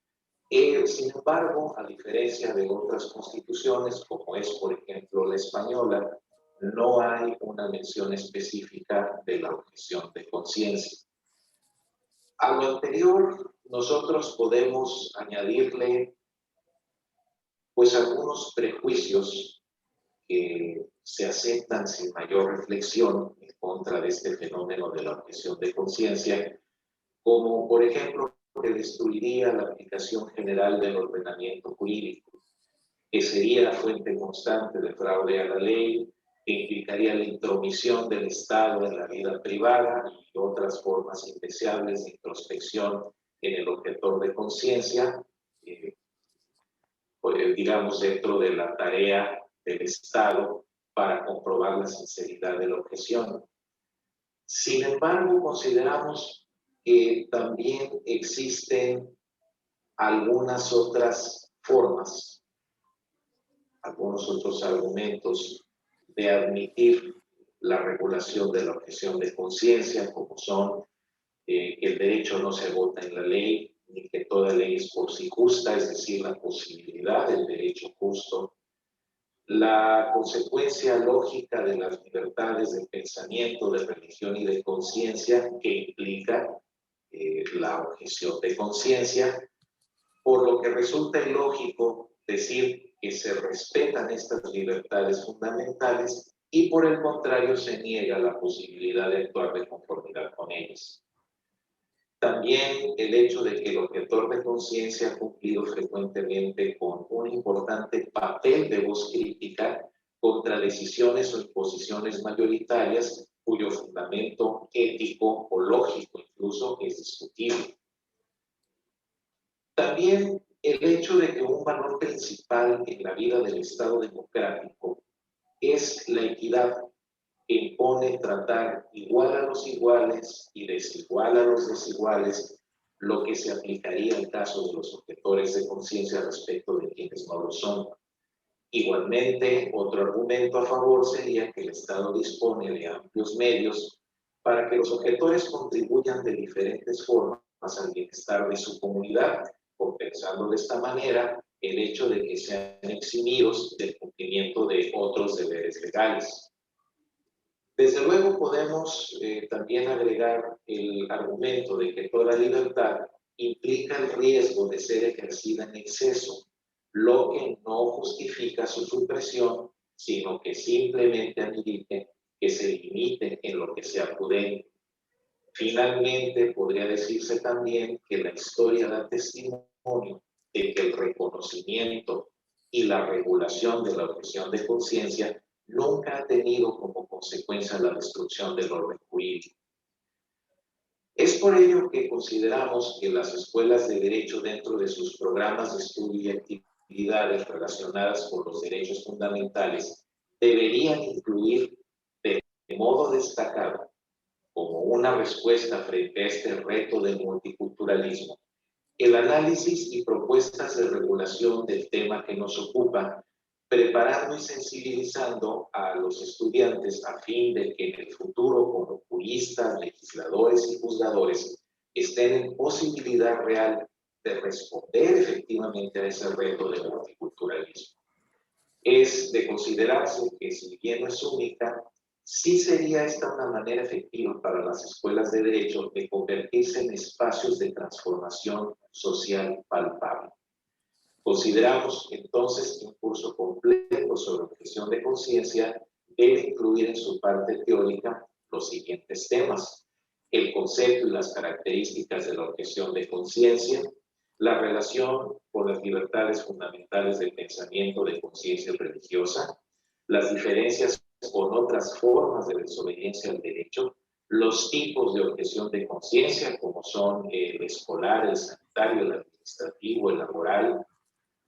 sin embargo, a diferencia de otras constituciones, como es por ejemplo la española, no hay una mención específica de la objeción de conciencia. A lo anterior, nosotros podemos añadirle pues algunos prejuicios que se aceptan sin mayor reflexión en contra de este fenómeno de la objeción de conciencia, como por ejemplo que destruiría la aplicación general del ordenamiento jurídico, que sería fuente constante de fraude a la ley, que implicaría la intromisión del Estado en la vida privada y otras formas indeseables de introspección en el objetor de conciencia, digamos, dentro de la tarea del Estado para comprobar la sinceridad de la objeción. Sin embargo, consideramos que también existen algunas otras formas, algunos otros argumentos de admitir la regulación de la objeción de conciencia, como son que el derecho no se agota en la ley, ni que toda ley es por sí justa, es decir, la posibilidad del derecho justo, la consecuencia lógica de las libertades de pensamiento, de religión y de conciencia que implica la objeción de conciencia, por lo que resulta ilógico decir que se respetan estas libertades fundamentales y por el contrario se niega la posibilidad de actuar de conformidad con ellas. También el hecho de que el objetor de conciencia ha cumplido frecuentemente con un importante papel de voz crítica contra decisiones o imposiciones mayoritarias cuyo fundamento ético o lógico incluso es discutible. También el hecho de que un valor principal en la vida del Estado democrático es la equidad, que impone tratar igual a los iguales y desigual a los desiguales, lo que se aplicaría en caso de los objetores de conciencia respecto de quienes no lo son. Igualmente, otro argumento a favor sería que el Estado dispone de amplios medios para que los objetores contribuyan de diferentes formas al bienestar de su comunidad, compensando de esta manera el hecho de que sean eximidos del cumplimiento de otros deberes legales. Desde luego podemos también agregar el argumento de que toda libertad implica el riesgo de ser ejercida en exceso, lo que no justifica su supresión, sino que simplemente admite que se limite en lo que sea prudente. Finalmente, podría decirse también que la historia da testimonio de que el reconocimiento y la regulación de la objeción de conciencia nunca ha tenido como consecuencia la destrucción del orden jurídico. Es por ello que consideramos que las escuelas de derecho dentro de sus programas de estudio y actividades relacionadas con los derechos fundamentales deberían incluir de modo destacado como una respuesta frente a este reto del multiculturalismo el análisis y propuestas de regulación del tema que nos ocupa, preparando y sensibilizando a los estudiantes a fin de que en el futuro, como juristas, legisladores y juzgadores, estén en posibilidad real de responder efectivamente a ese reto del multiculturalismo. Es de considerarse que, si bien no es única, sí sería esta una manera efectiva para las escuelas de derecho de convertirse en espacios de transformación social palpable. Consideramos entonces que un curso completo sobre objeción de conciencia debe incluir en su parte teórica los siguientes temas: el concepto y las características de la objeción de conciencia, la relación con las libertades fundamentales del pensamiento de conciencia religiosa, las diferencias con otras formas de desobediencia al derecho, los tipos de objeción de conciencia, como son el escolar, el sanitario, el administrativo, el laboral,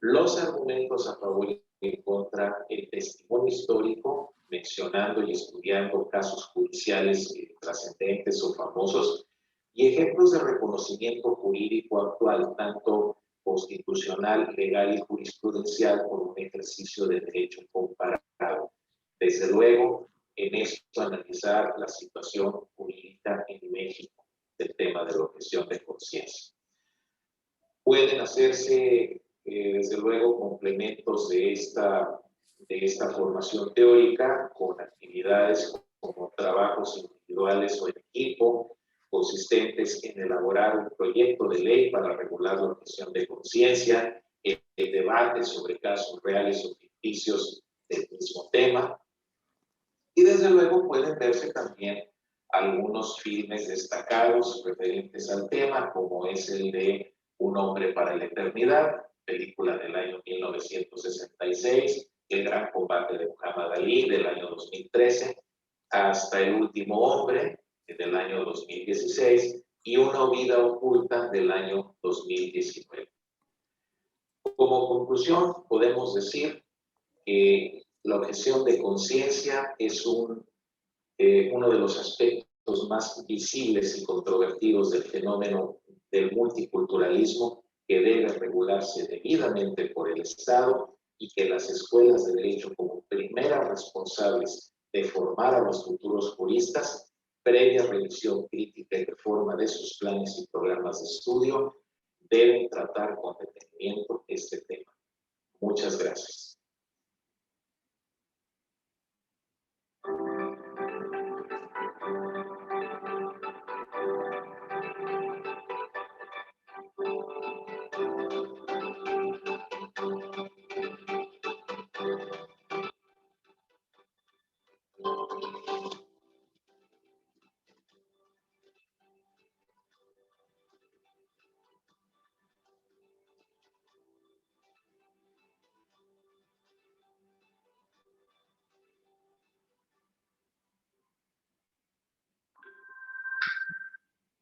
los argumentos a favor y en contra, el testimonio histórico, mencionando y estudiando casos judiciales trascendentes o famosos, y ejemplos de reconocimiento jurídico actual, tanto constitucional, legal y jurisprudencial, por un ejercicio de derecho comparado. Desde luego, en esto analizar la situación jurídica en México del tema de la objeción de conciencia. Pueden hacerse, desde luego, complementos de esta formación teórica con actividades como trabajos individuales o en equipo, consistentes en elaborar un proyecto de ley para regular la objeción de conciencia, el debate sobre casos reales o ficticios del mismo tema. Y desde luego pueden verse también algunos filmes destacados referentes al tema, como es el de Un hombre para la eternidad, película del año 1966, El gran combate de Muhammad Ali del año 2013, Hasta el último hombre del año 2016 y Una vida oculta del año 2019. Como conclusión, podemos decir que la objeción de conciencia es uno de los aspectos más visibles y controvertidos del fenómeno del multiculturalismo, que debe regularse debidamente por el Estado y que las escuelas de derecho, como primeras responsables de formar a los futuros juristas, previa revisión crítica y reforma de sus planes y programas de estudio, deben tratar con detenimiento este tema. Muchas gracias.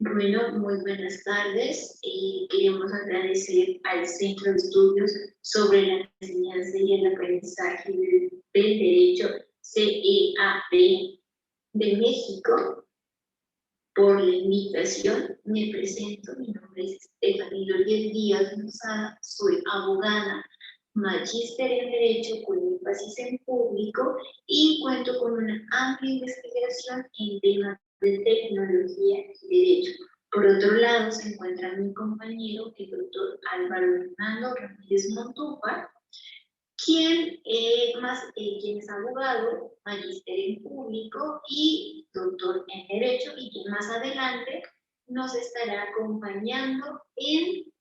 Bueno, muy buenas tardes. Queremos agradecer al Centro de Estudios sobre la Enseñanza y el Aprendizaje del Derecho, CEAP de México, por la invitación. Me presento, mi nombre es Estefanía López Díaz Lozada, soy abogada, magíster en Derecho con énfasis en público y cuento con una amplia investigación en temas de tecnología y derecho. Por otro lado, se encuentra mi compañero, el doctor Álvaro Hernando Ramírez Montúfar, quien es abogado, magíster en público y doctor en Derecho, y quien más adelante nos estará acompañando en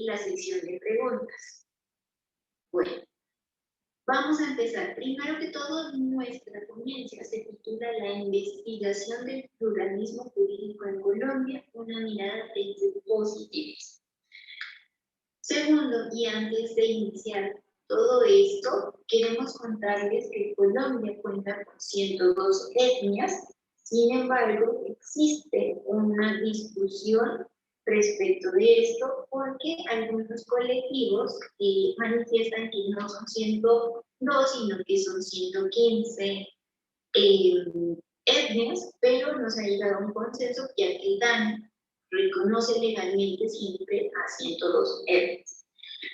la sección de preguntas. Bueno, vamos a empezar. Primero que todo, nuestra ponencia se titula La investigación del pluralismo jurídico en Colombia, una mirada desde positivismo. Segundo, y antes de iniciar todo esto, queremos contarles que Colombia cuenta con 102 etnias. Sin embargo, existe una discusión respecto de esto, porque algunos colectivos manifiestan que no son 102, sino que son 115 etnias, pero no se ha llegado a un consenso, ya que dan reconoce legalmente siempre a 102 Hz.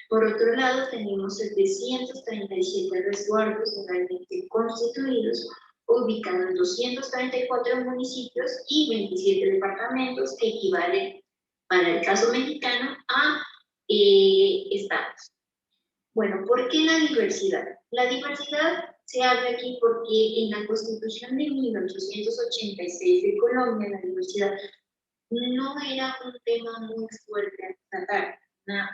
Por otro lado, tenemos 737 resguardos legalmente constituidos, ubicados en 234 municipios y 27 departamentos, que equivalen, para el caso mexicano, a estados. Bueno, ¿por qué la diversidad? La diversidad se habla aquí porque en la Constitución de 1886 de Colombia, la diversidad no era un tema muy fuerte a tratar. Una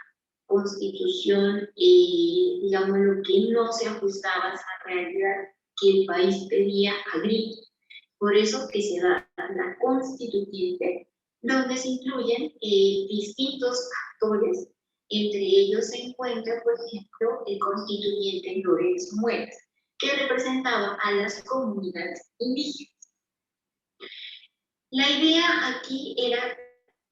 constitución, digamos, lo que no se ajustaba a esa realidad que el país pedía a gritos. Por eso que se da la constituyente, donde se incluyen distintos actores. Entre ellos se encuentra, por ejemplo, el constituyente Lorenzo Muelas, que representaba a las comunidades indígenas. La idea aquí era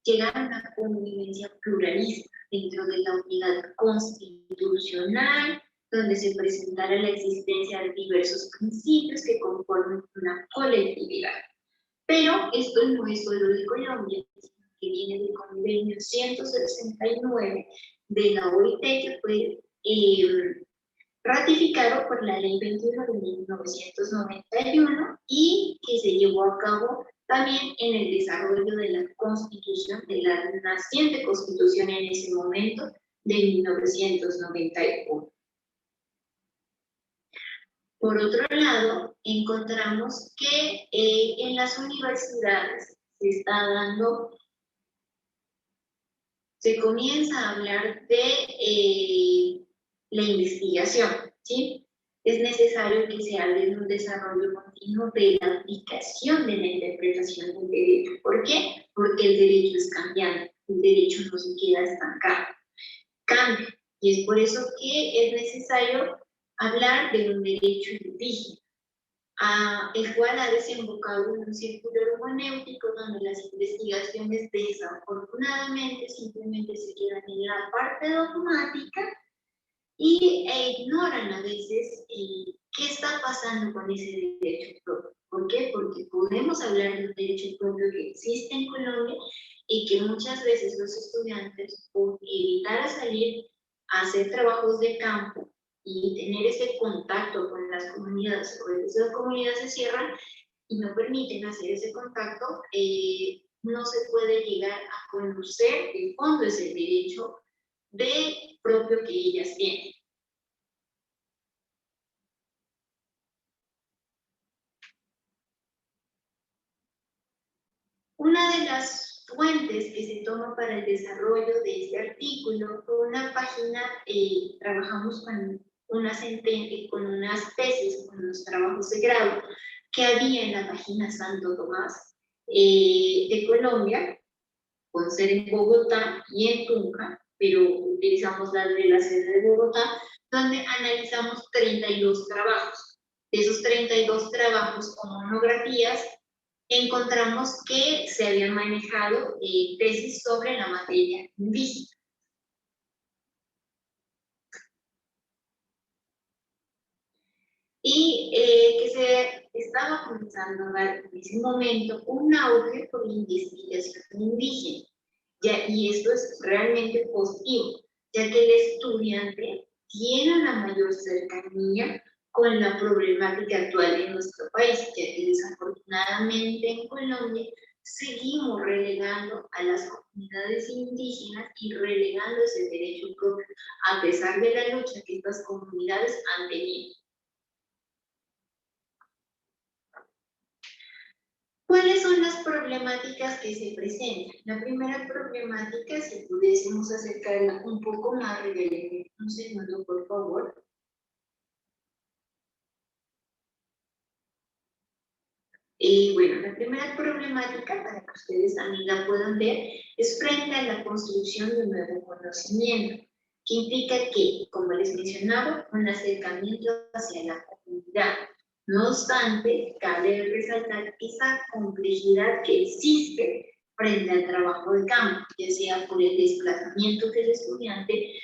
llegar a una convivencia pluralista dentro de la unidad constitucional, donde se presentara la existencia de diversos principios que conforman una colectividad. Pero esto no es solo de Colombia, sino que viene del convenio 169 de la OIT, que fue ratificado por la Ley 21 de 1991 y que se llevó a cabo también en el desarrollo de la Constitución, de la naciente Constitución en ese momento, de 1991. Por otro lado, encontramos que en las universidades se comienza a hablar de la investigación, ¿sí? Es necesario que se hable de un desarrollo continuo de la aplicación de la interpretación del derecho. ¿Por qué? Porque el derecho es cambiante, el derecho no se queda estancado, cambia. Y es por eso que es necesario hablar de un derecho indígena, el cual ha desembocado en un círculo hermenéutico donde las investigaciones desafortunadamente simplemente se quedan en la parte dogmática e ignoran a veces qué está pasando con ese derecho propio. ¿Por qué? Porque podemos hablar de un derecho propio que existe en Colombia y que muchas veces los estudiantes, por evitar salir a hacer trabajos de campo y tener ese contacto con las comunidades, o esas comunidades se cierran y no permiten hacer ese contacto, no se puede llegar a conocer el fondo de ese derecho propio que ellas tienen. Una de las fuentes que se toma para el desarrollo de este artículo fue una página, trabajamos con unas tesis, con los trabajos de grado que había en la página Santo Tomás de Colombia, con sede en Bogotá y en Tunja, pero utilizamos la de la sede de Bogotá, donde analizamos 32 trabajos. De esos 32 trabajos o monografías, encontramos que se habían manejado tesis sobre la materia indígena. Y que se estaba comenzando a dar en ese momento un auge por la investigación indígena. Y esto es realmente positivo, ya que el estudiante tiene una mayor cercanía con la problemática actual de nuestro país, ya que desafortunadamente en Colombia seguimos relegando a las comunidades indígenas y relegando ese derecho propio, a pesar de la lucha que estas comunidades han tenido. ¿Cuáles son las problemáticas que se presentan? La primera problemática, si pudiésemos acercarla un poco más, regáleme un segundo, por favor. Bueno, la primera problemática, para que ustedes también la puedan ver, es frente a la construcción de un nuevo conocimiento, que implica que, como les mencionaba, un acercamiento hacia la comunidad. No obstante, cabe resaltar esa complejidad que existe frente al trabajo de campo, ya sea por el desplazamiento que el estudiante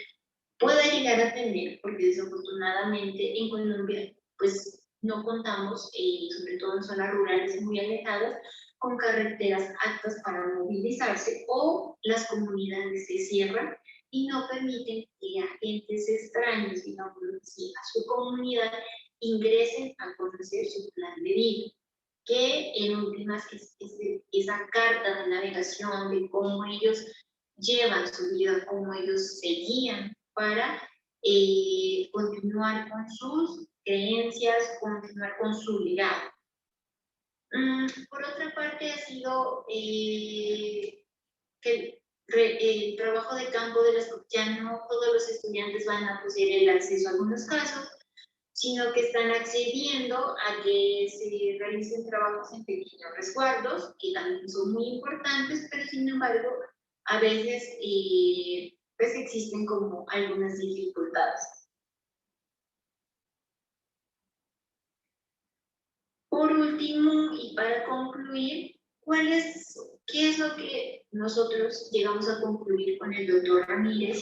pueda llegar a tener, porque desafortunadamente en Colombia, pues no contamos, sobre todo en zonas rurales muy alejadas, con carreteras aptas para movilizarse, o las comunidades se cierran y no permiten que agentes extraños, digamos así, a su comunidad ingresen a conocer su plan de vida, que en últimas es esa carta de navegación de cómo ellos llevan su vida, cómo ellos se guían para continuar con sus creencias, continuar con su legado. Por otra parte, ha sido que el trabajo de campo de las, ya no todos los estudiantes van a poseer el acceso a algunos casos, sino que están accediendo a que se realicen trabajos en pequeños resguardos, que también son muy importantes, pero sin embargo, a veces pues existen como algunas dificultades. Por último, y para concluir, ¿qué es lo que nosotros llegamos a concluir con el doctor Ramírez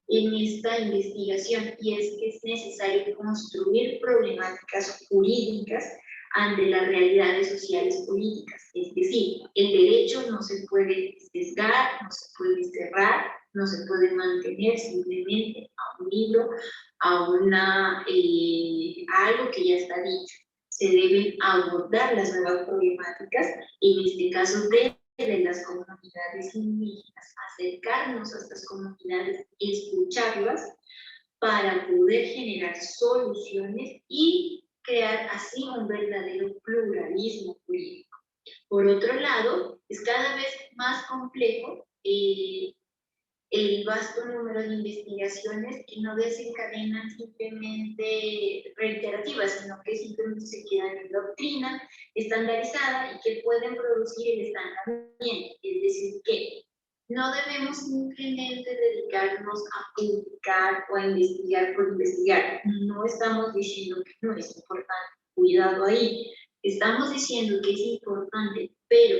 en esta investigación? Y es que es necesario construir problemáticas jurídicas ante las realidades sociales políticas. Es decir, el derecho no se puede sesgar, no se puede cerrar, no se puede mantener simplemente a un libro, a algo que ya está dicho. Se deben abordar las nuevas problemáticas, en este caso de las comunidades indígenas, acercarnos a estas comunidades, escucharlas para poder generar soluciones y crear así un verdadero pluralismo jurídico. Por otro lado, es cada vez más complejo el vasto número de investigaciones que no desencadenan simplemente reiterativas, sino que simplemente se quedan en doctrina estandarizada y que pueden producir el estancamiento. Es decir, que no debemos simplemente dedicarnos a publicar o a investigar por investigar. No estamos diciendo que no es importante, cuidado ahí. Estamos diciendo que es importante, pero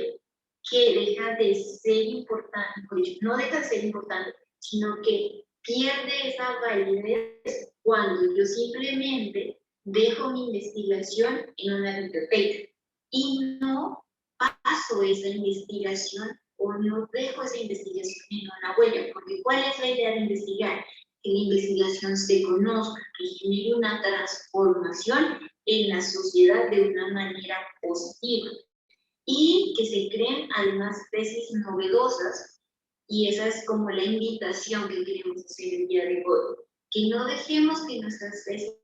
que deja de ser importante, no deja de ser importante, sino que pierde esa validez cuando yo simplemente dejo mi investigación en una biblioteca y no paso esa investigación o no dejo esa investigación en una huella, porque ¿cuál es la idea de investigar? Que la investigación se conozca, que genere una transformación en la sociedad de una manera positiva, y que se creen además tesis novedosas, y esa es como la invitación que queremos hacer el día de hoy, que no dejemos que nuestras tesis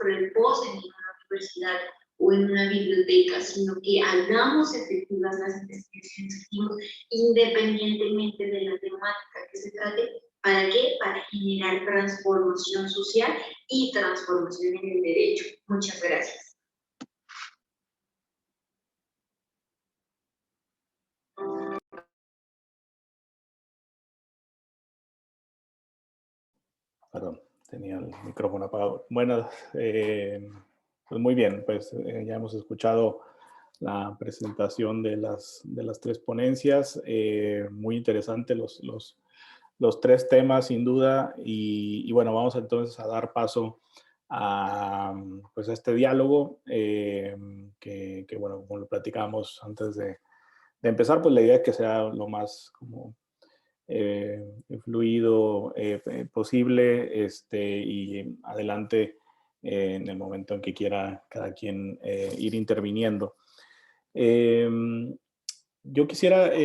reposen en una universidad o en una biblioteca, sino que hagamos efectivas las investigaciones que hacemos independientemente de la temática que se trate. ¿Para qué? Para generar transformación social y transformación en el derecho. Muchas gracias. Perdón, tenía el micrófono apagado. Bueno, pues muy bien, pues ya hemos escuchado la presentación de las tres ponencias. Muy interesante los tres temas, sin duda. Y bueno, vamos entonces a dar paso a, pues, a este diálogo que, bueno, como lo platicamos antes de empezar, pues la idea es que sea lo más como fluido posible, y adelante en el momento en que quiera cada quien ir interviniendo. Yo quisiera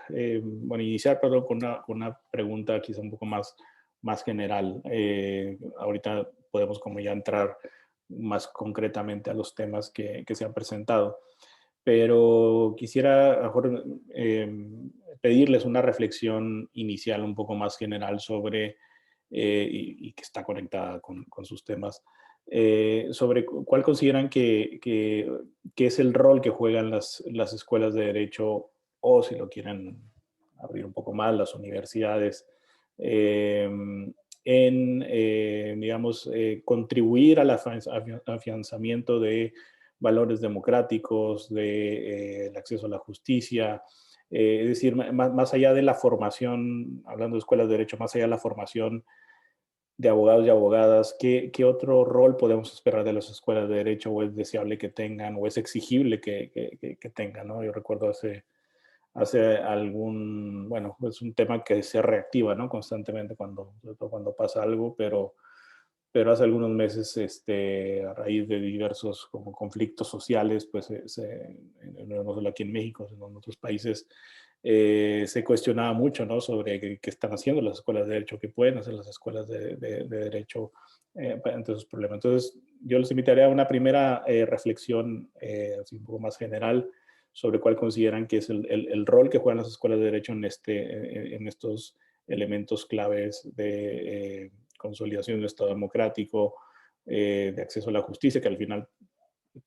iniciar con una pregunta quizá un poco más general. Ahorita podemos como ya entrar más concretamente a los temas que se han presentado, pero quisiera a lo mejor pedirles una reflexión inicial un poco más general sobre, y que está conectada con sus temas, sobre cuál consideran que es el rol que juegan las escuelas de derecho, o si lo quieren abrir un poco más, las universidades, digamos, contribuir al afianzamiento de valores democráticos, el acceso a la justicia, es decir, más allá de la formación, hablando de escuelas de derecho, más allá de la formación abogados y abogadas, ¿qué otro rol podemos esperar de las escuelas de derecho, o es deseable que tengan, o es exigible que tengan, ¿no? Yo recuerdo hace algún, bueno, es un tema que se reactiva, ¿no? Constantemente sobre todo cuando pasa algo, pero hace algunos meses, a raíz de diversos como conflictos sociales, pues no solo aquí en México, sino en otros países, se cuestionaba mucho, ¿no? Sobre qué están haciendo las escuelas de derecho, qué pueden hacer las escuelas de derecho ante esos problemas. Entonces, yo les invitaría a una primera reflexión así un poco más general sobre cuál consideran que es el rol que juegan las escuelas de derecho en estos elementos claves de consolidación del Estado democrático, de acceso a la justicia, que al final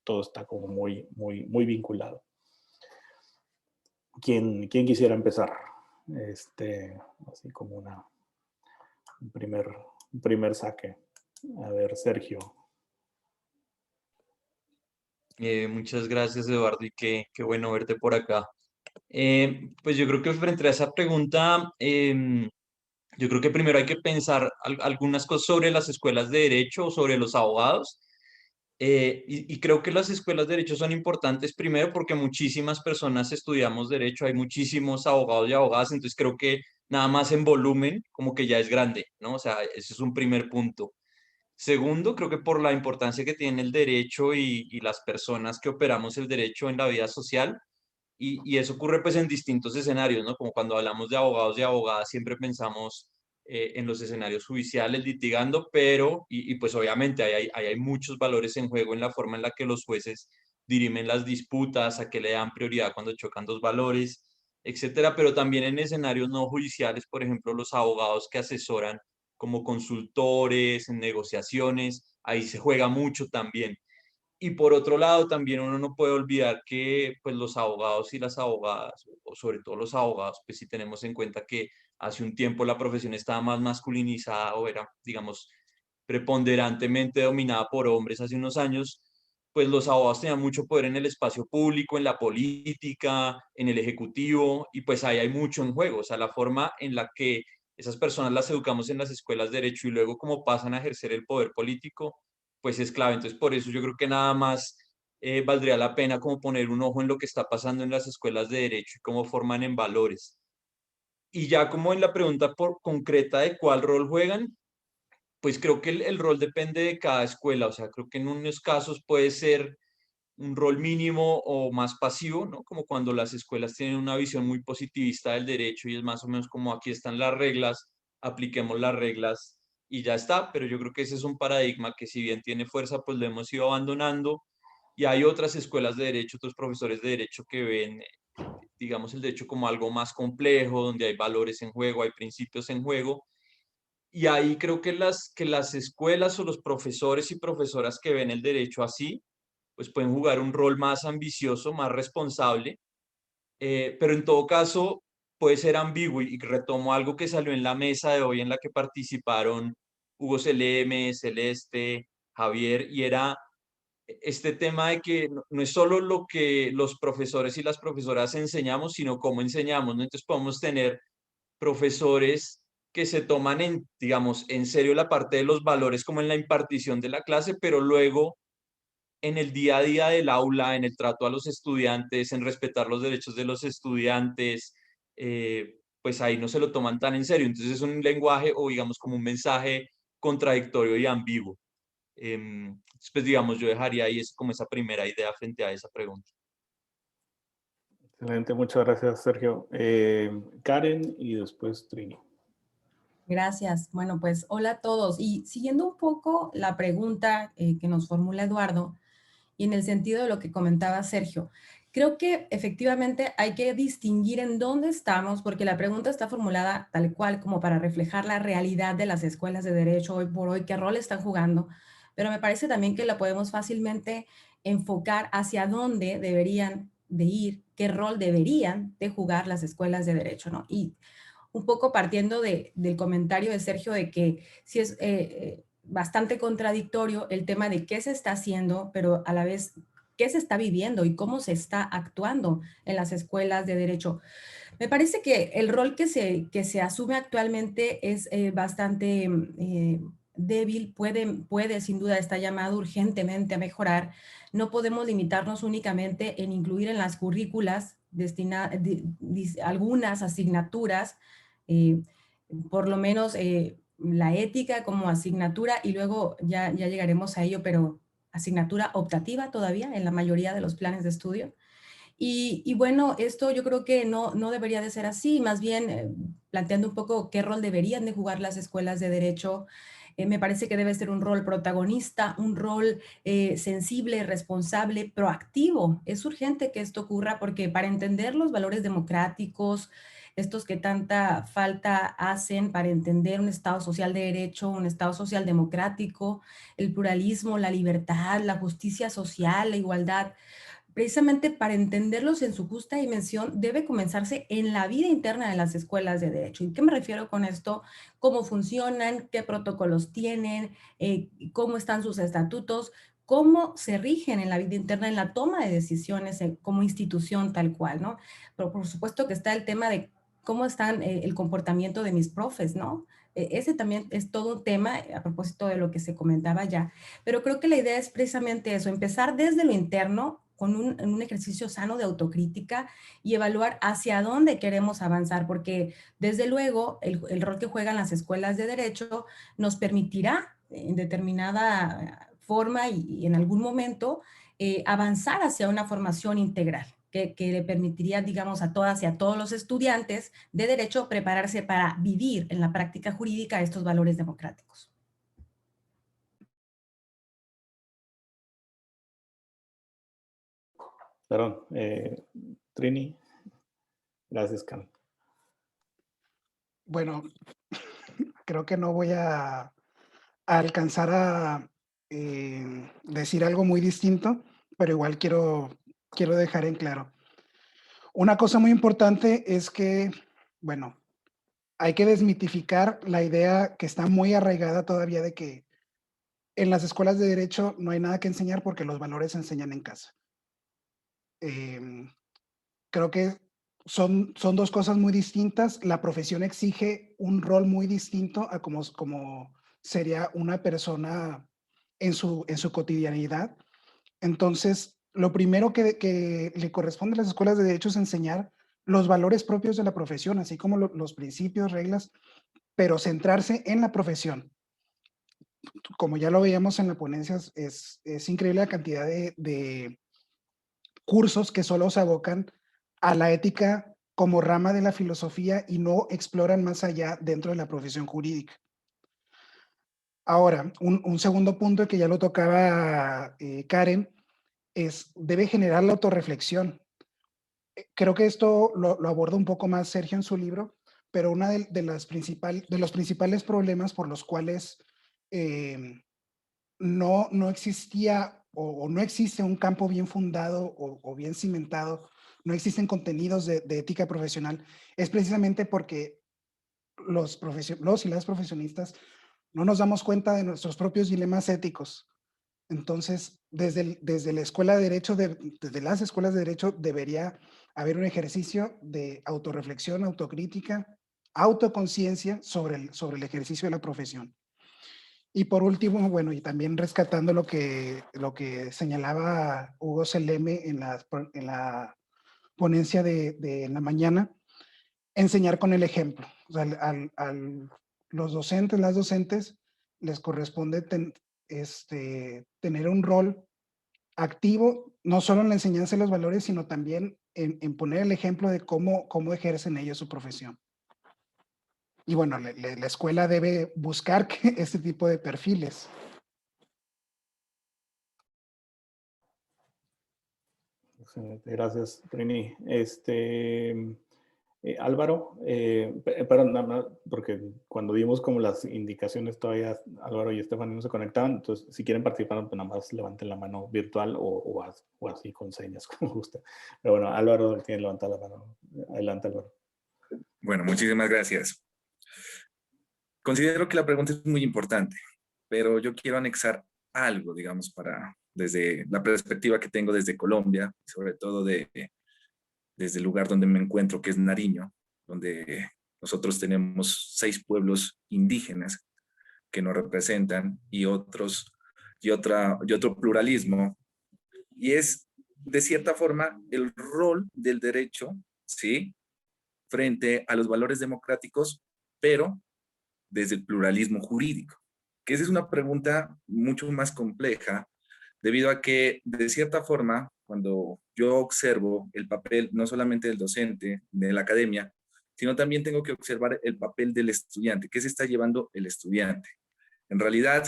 todo está como muy vinculado. ¿Quién quisiera empezar? Así como un primer saque. A ver, Sergio. Muchas gracias, Eduardo, y qué bueno verte por acá. Pues yo creo que frente a esa pregunta, yo creo que primero hay que pensar algunas cosas sobre las escuelas de derecho o sobre los abogados. Y creo que las escuelas de derecho son importantes primero porque muchísimas personas estudiamos derecho, hay muchísimos abogados y abogadas, entonces creo que nada más en volumen como que ya es grande, ¿no? O sea, ese es un primer punto. Segundo, creo que por la importancia que tiene el derecho y las personas que operamos el derecho en la vida social, y eso ocurre pues en distintos escenarios, ¿no? Como cuando hablamos de abogados y abogadas, siempre pensamos en los escenarios judiciales litigando, pero, pues obviamente hay muchos valores en juego en la forma en la que los jueces dirimen las disputas, a qué le dan prioridad cuando chocan dos valores, etcétera, pero también en escenarios no judiciales, por ejemplo, los abogados que asesoran como consultores, en negociaciones, ahí se juega mucho también. Y por otro lado, también uno no puede olvidar que pues, los abogados y las abogadas, o sobre todo los abogados, pues si tenemos en cuenta que hace un tiempo la profesión estaba más masculinizada o era, digamos, preponderantemente dominada por hombres hace unos años, pues los abogados tenían mucho poder en el espacio público, en la política, en el ejecutivo, y pues ahí hay mucho en juego. O sea, la forma en la que esas personas las educamos en las escuelas de derecho y luego cómo pasan a ejercer el poder político, pues es clave. Entonces, por eso yo creo que nada más valdría la pena como poner un ojo en lo que está pasando en las escuelas de derecho y cómo forman en valores. Y ya como en la pregunta por concreta de cuál rol juegan, pues creo que el rol depende de cada escuela. O sea, creo que en unos casos puede ser un rol mínimo o más pasivo, ¿no? Como cuando las escuelas tienen una visión muy positivista del derecho y es más o menos como aquí están las reglas, apliquemos las reglas y ya está. Pero yo creo que ese es un paradigma que si bien tiene fuerza, pues lo hemos ido abandonando. Y hay otras escuelas de derecho, otros profesores de derecho que ven, digamos, el derecho como algo más complejo, donde hay valores en juego, hay principios en juego. Y ahí creo que las escuelas o los profesores y profesoras que ven el derecho así, pues pueden jugar un rol más ambicioso, más responsable, pero en todo caso puede ser ambiguo y retomo algo que salió en la mesa de hoy en la que participaron Hugo Seleme, Celeste, Javier, y era este tema de que no es solo lo que los profesores y las profesoras enseñamos, sino cómo enseñamos, ¿no? Entonces podemos tener profesores que se toman digamos, en serio la parte de los valores como en la impartición de la clase, pero luego en el día a día del aula, en el trato a los estudiantes, en respetar los derechos de los estudiantes, pues ahí no se lo toman tan en serio. Entonces es un lenguaje o digamos como un mensaje contradictorio y ambiguo. Pues digamos, yo dejaría ahí como esa primera idea frente a esa pregunta. Excelente, muchas gracias, Sergio. Karen y después Trini. Gracias. Bueno, pues hola a todos. Y siguiendo un poco la pregunta que nos formula Eduardo, y en el sentido de lo que comentaba Sergio, creo que efectivamente hay que distinguir en dónde estamos, porque la pregunta está formulada tal cual como para reflejar la realidad de las escuelas de derecho hoy por hoy, qué rol están jugando, pero me parece también que la podemos fácilmente enfocar hacia dónde deberían de ir, qué rol deberían de jugar las escuelas de derecho, ¿no? Y un poco partiendo del comentario de Sergio de que sí es bastante contradictorio el tema de qué se está haciendo, pero a la vez qué se está viviendo y cómo se está actuando en las escuelas de derecho. Me parece que el rol que se asume actualmente es bastante débil, puede sin duda estar llamado urgentemente a mejorar. No podemos limitarnos únicamente en incluir en las currículas algunas asignaturas, por lo menos la ética como asignatura, y luego ya llegaremos a ello, pero asignatura optativa todavía en la mayoría de los planes de estudio. Y bueno, esto yo creo que no debería de ser así, más bien planteando un poco qué rol deberían de jugar las escuelas de derecho. Me parece que debe ser un rol protagonista, un rol sensible, responsable, proactivo. Es urgente que esto ocurra porque para entender los valores democráticos, estos que tanta falta hacen para entender un Estado social de derecho, un Estado social democrático, el pluralismo, la libertad, la justicia social, la igualdad, precisamente para entenderlos en su justa dimensión, debe comenzarse en la vida interna de las escuelas de derecho. ¿Y qué me refiero con esto? ¿Cómo funcionan? ¿Qué protocolos tienen? ¿Cómo están sus estatutos? ¿Cómo se rigen en la vida interna, en la toma de decisiones como institución tal cual, ¿no? Pero por supuesto que está el tema de cómo están el comportamiento de mis profes, ¿no? Ese también es todo un tema a propósito de lo que se comentaba ya. Pero creo que la idea es precisamente eso, empezar desde lo interno, con un ejercicio sano de autocrítica y evaluar hacia dónde queremos avanzar, porque desde luego el rol que juegan las escuelas de derecho nos permitirá en determinada forma y en algún momento avanzar hacia una formación integral que le permitiría, digamos, a todas y a todos los estudiantes de derecho prepararse para vivir en la práctica jurídica estos valores democráticos. Perdón, Trini. Gracias, Cam. Bueno, creo que no voy a alcanzar a decir algo muy distinto, pero igual quiero dejar en claro. Una cosa muy importante es que, bueno, hay que desmitificar la idea que está muy arraigada todavía de que en las escuelas de derecho no hay nada que enseñar porque los valores se enseñan en casa. Creo que son dos cosas muy distintas. La profesión exige un rol muy distinto a como sería una persona en su cotidianidad. Entonces, lo primero que le corresponde a las escuelas de derecho es enseñar los valores propios de la profesión, así como los principios, reglas, pero centrarse en la profesión. Como ya lo veíamos en la ponencia, es increíble la cantidad de cursos que solo se abocan a la ética como rama de la filosofía y no exploran más allá dentro de la profesión jurídica. Ahora, un segundo punto que ya lo tocaba Karen, debe generar la autorreflexión. Creo que esto lo aborda un poco más Sergio en su libro, pero uno de los principales problemas por los cuales no existía o no existe un campo bien fundado o bien cimentado, no existen contenidos de ética profesional, es precisamente porque los y las profesionistas no nos damos cuenta de nuestros propios dilemas éticos. Entonces, desde la escuela de derecho, desde las escuelas de derecho, debería haber un ejercicio de autorreflexión, autocrítica, autoconciencia sobre el ejercicio de la profesión. Y por último, bueno, y también rescatando lo que señalaba Hugo Seleme en la ponencia de la mañana, enseñar con el ejemplo. O sea, los docentes, las docentes, les corresponde tener un rol activo, no solo en la enseñanza de los valores, sino también en poner el ejemplo de cómo ejercen ellos su profesión. Y bueno, la escuela debe buscar este tipo de perfiles. Excelente, gracias, Trini. Álvaro, perdón, nada más, porque cuando vimos como las indicaciones todavía Álvaro y Estefan no se conectaban, entonces si quieren participar, pues nada más levanten la mano virtual o así con señas, como gusta. Pero bueno, Álvaro tiene levantada la mano. Adelante, Álvaro. Bueno, muchísimas gracias. Considero que la pregunta es muy importante, pero yo quiero anexar algo, digamos, desde la perspectiva que tengo desde Colombia, sobre todo desde el lugar donde me encuentro, que es Nariño, donde nosotros tenemos 6 pueblos indígenas que nos representan y otro pluralismo. Y es, de cierta forma, el rol del derecho, ¿sí?, frente a los valores democráticos, pero desde el pluralismo jurídico. Que esa es una pregunta mucho más compleja, debido a que, de cierta forma, cuando yo observo el papel no solamente del docente, de la academia, sino también tengo que observar el papel del estudiante. ¿Qué se está llevando el estudiante? En realidad,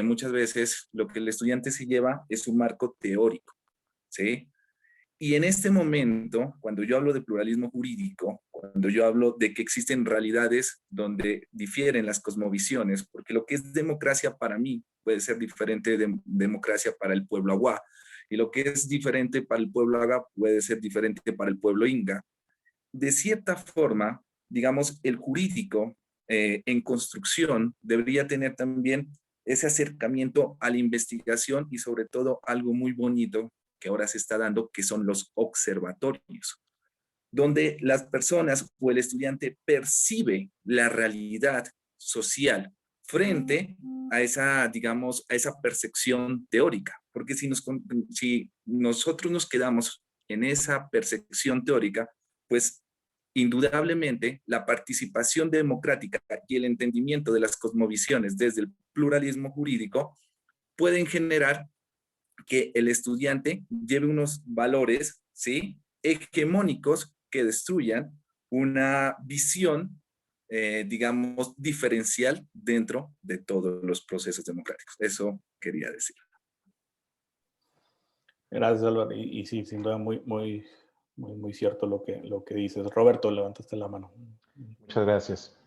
muchas veces lo que el estudiante se lleva es un marco teórico, ¿sí? Y en este momento, cuando yo hablo de pluralismo jurídico, cuando yo hablo de que existen realidades donde difieren las cosmovisiones, porque lo que es democracia para mí puede ser diferente de democracia para el pueblo Agua, y lo que es diferente para el pueblo Aga puede ser diferente para el pueblo Inga. De cierta forma, digamos, el jurídico en construcción debería tener también ese acercamiento a la investigación y sobre todo algo muy bonito que ahora se está dando, que son los observatorios, donde las personas o el estudiante percibe la realidad social frente a esa, digamos, a esa percepción teórica. Porque si nosotros nos quedamos en esa percepción teórica, pues indudablemente la participación democrática y el entendimiento de las cosmovisiones desde el pluralismo jurídico pueden generar que el estudiante lleve unos valores, ¿sí?, hegemónicos que destruyan una visión, digamos, diferencial dentro de todos los procesos democráticos. Eso quería decir. Gracias, Álvaro. Y sí, sin duda muy cierto lo que dices. Roberto, levantaste la mano. Muchas gracias.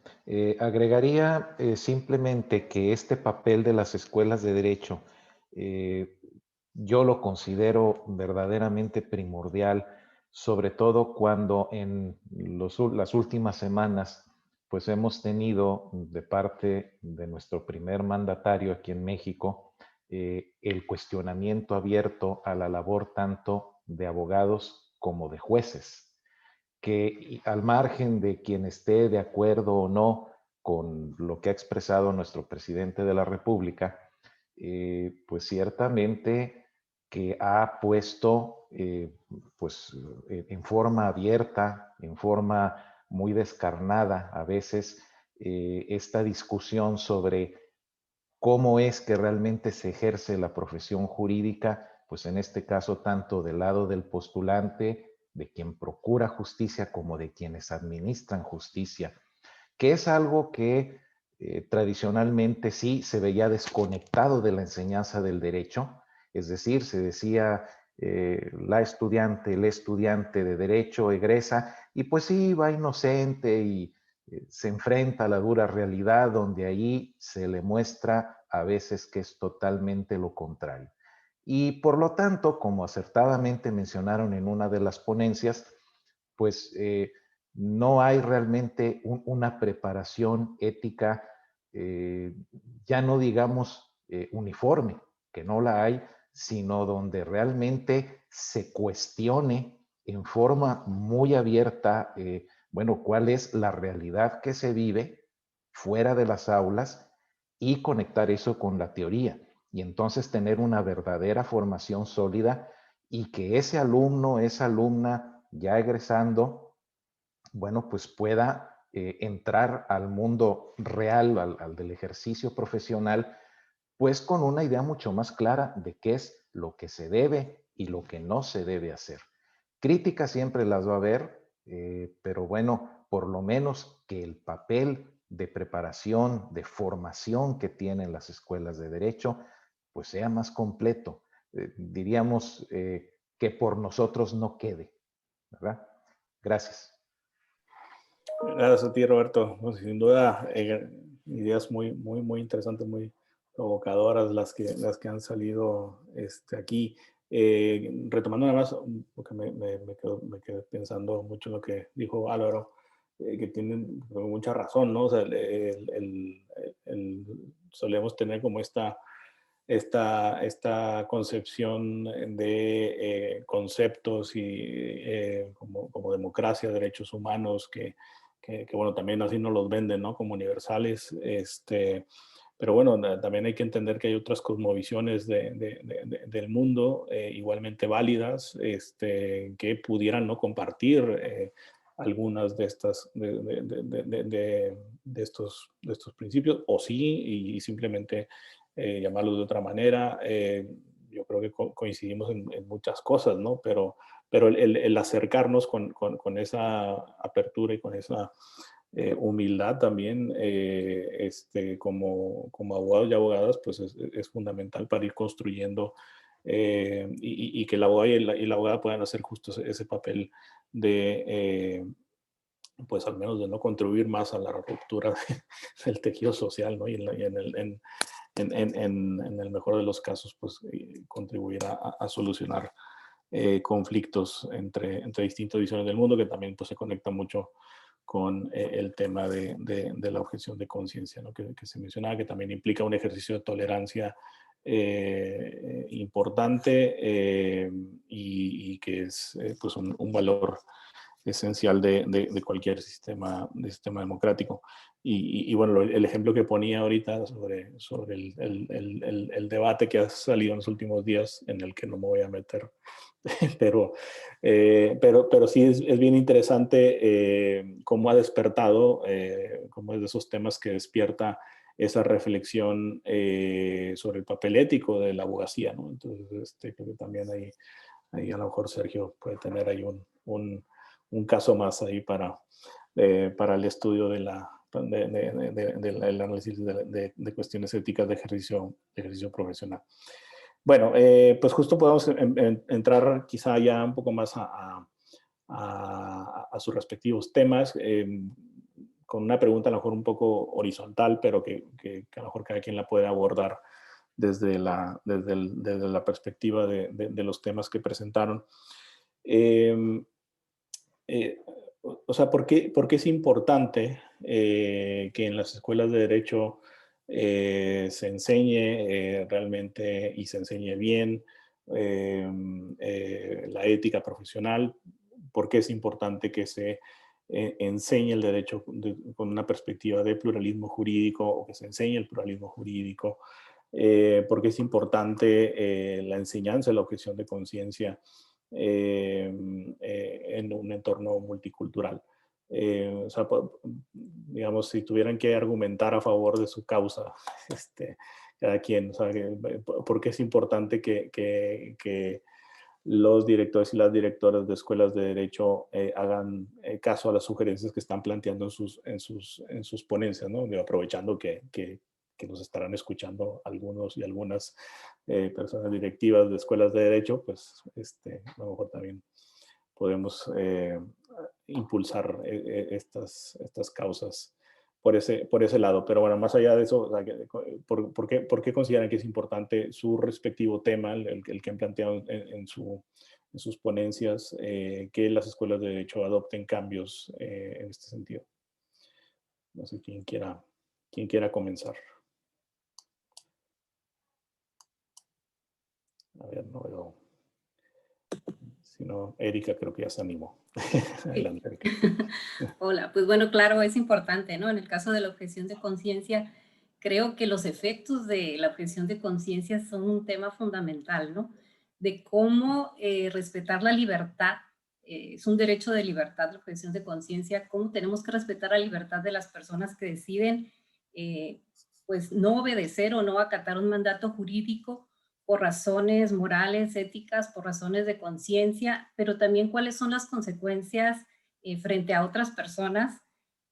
Agregaría simplemente que este papel de las escuelas de derecho, yo lo considero verdaderamente primordial, sobre todo cuando en las últimas semanas pues hemos tenido de parte de nuestro primer mandatario aquí en México el cuestionamiento abierto a la labor tanto de abogados como de jueces, que al margen de quien esté de acuerdo o no con lo que ha expresado nuestro presidente de la República, pues ciertamente que ha puesto pues en forma abierta, en forma muy descarnada a veces, esta discusión sobre cómo es que realmente se ejerce la profesión jurídica, pues en este caso tanto del lado del postulante, de quien procura justicia, como de quienes administran justicia, que es algo que tradicionalmente sí se veía desconectado de la enseñanza del derecho, es decir, se decía el estudiante de derecho egresa y pues sí, va inocente y se enfrenta a la dura realidad donde ahí se le muestra a veces que es totalmente lo contrario. Y por lo tanto, como acertadamente mencionaron en una de las ponencias, pues no hay realmente una preparación ética, ya no digamos uniforme, que no la hay, sino donde realmente se cuestione en forma muy abierta, bueno, cuál es la realidad que se vive fuera de las aulas y conectar eso con la teoría. Y entonces tener una verdadera formación sólida y que ese alumno, esa alumna ya egresando, bueno, pues pueda entrar al mundo real, al del ejercicio profesional, pues con una idea mucho más clara de qué es lo que se debe y lo que no se debe hacer. Críticas siempre las va a haber, pero bueno, por lo menos que el papel de preparación, de formación que tienen las escuelas de derecho, pues sea más completo. Diríamos que por nosotros no quede, ¿verdad? Gracias. Gracias a ti, Roberto. Pues, sin duda, ideas muy interesantes, muy provocadoras las que han salido aquí. Retomando nada más, porque me quedé pensando mucho en lo que dijo Álvaro, que tienen mucha razón, ¿no? O sea, solemos tener como esta concepción de conceptos y como democracia, derechos humanos, que bueno, también así nos los venden, ¿no? Como universales, pero bueno, también hay que entender que hay otras cosmovisiones del mundo igualmente válidas, que pudieran no compartir algunas de estos principios, o sí, y simplemente llamarlos de otra manera. Yo creo que coincidimos en muchas cosas, ¿no? Pero el acercarnos con esa apertura y con esa humildad también, como abogados y abogadas, pues es fundamental para ir construyendo y que el abogado y la abogada puedan hacer justo ese papel de, pues al menos de no contribuir más a la ruptura del tejido social, ¿no? Y en el mejor de los casos, pues contribuir a solucionar conflictos entre distintas visiones del mundo, que también pues se conecta mucho con el tema de la objeción de conciencia, ¿no? que se mencionaba, que también implica un ejercicio de tolerancia importante y que es pues un valor esencial de cualquier sistema democrático. Y bueno, el ejemplo que ponía ahorita sobre el debate que ha salido en los últimos días, en el que no me voy a meter, pero sí es bien interesante cómo ha despertado, cómo es de esos temas que despierta esa reflexión sobre el papel ético de la abogacía, ¿no? Entonces, creo que también ahí a lo mejor Sergio puede tener ahí un caso más ahí para el estudio del análisis de cuestiones éticas de ejercicio profesional. Bueno, pues justo podemos entrar quizá ya un poco más a sus respectivos temas, con una pregunta a lo mejor un poco horizontal, pero que a lo mejor cada quien la puede abordar desde la perspectiva de los temas que presentaron. O sea, ¿por qué es importante que en las escuelas de derecho se enseñe realmente y se enseñe bien la ética profesional? ¿Por qué es importante que se enseñe el derecho con una perspectiva de pluralismo jurídico, o que se enseñe el pluralismo jurídico? ¿Por qué es importante la enseñanza de la objeción de conciencia en un entorno multicultural? O sea, digamos, si tuvieran que argumentar a favor de su causa, cada quien, o sea, ¿por qué es importante que los directores y las directoras de escuelas de derecho hagan caso a las sugerencias que están planteando en sus ponencias, ¿no? Aprovechando que nos estarán escuchando algunos y algunas personas directivas de escuelas de derecho, pues a lo mejor también podemos impulsar estas causas por ese lado. Pero bueno, más allá de eso, o sea, ¿por qué consideran que es importante su respectivo tema, el que han planteado en sus ponencias, que las escuelas de derecho adopten cambios en este sentido? No sé quién quiera comenzar. A ver, no veo. Si no, Erika creo que ya se animó. Adelante, Erika. Hola, pues bueno, claro, es importante, ¿no? En el caso de la objeción de conciencia, creo que los efectos de la objeción de conciencia son un tema fundamental, ¿no? De cómo respetar la libertad. Es un derecho de libertad la objeción de conciencia, cómo tenemos que respetar la libertad de las personas que deciden pues no obedecer o no acatar un mandato jurídico por razones morales, éticas, por razones de conciencia, pero también cuáles son las consecuencias frente a otras personas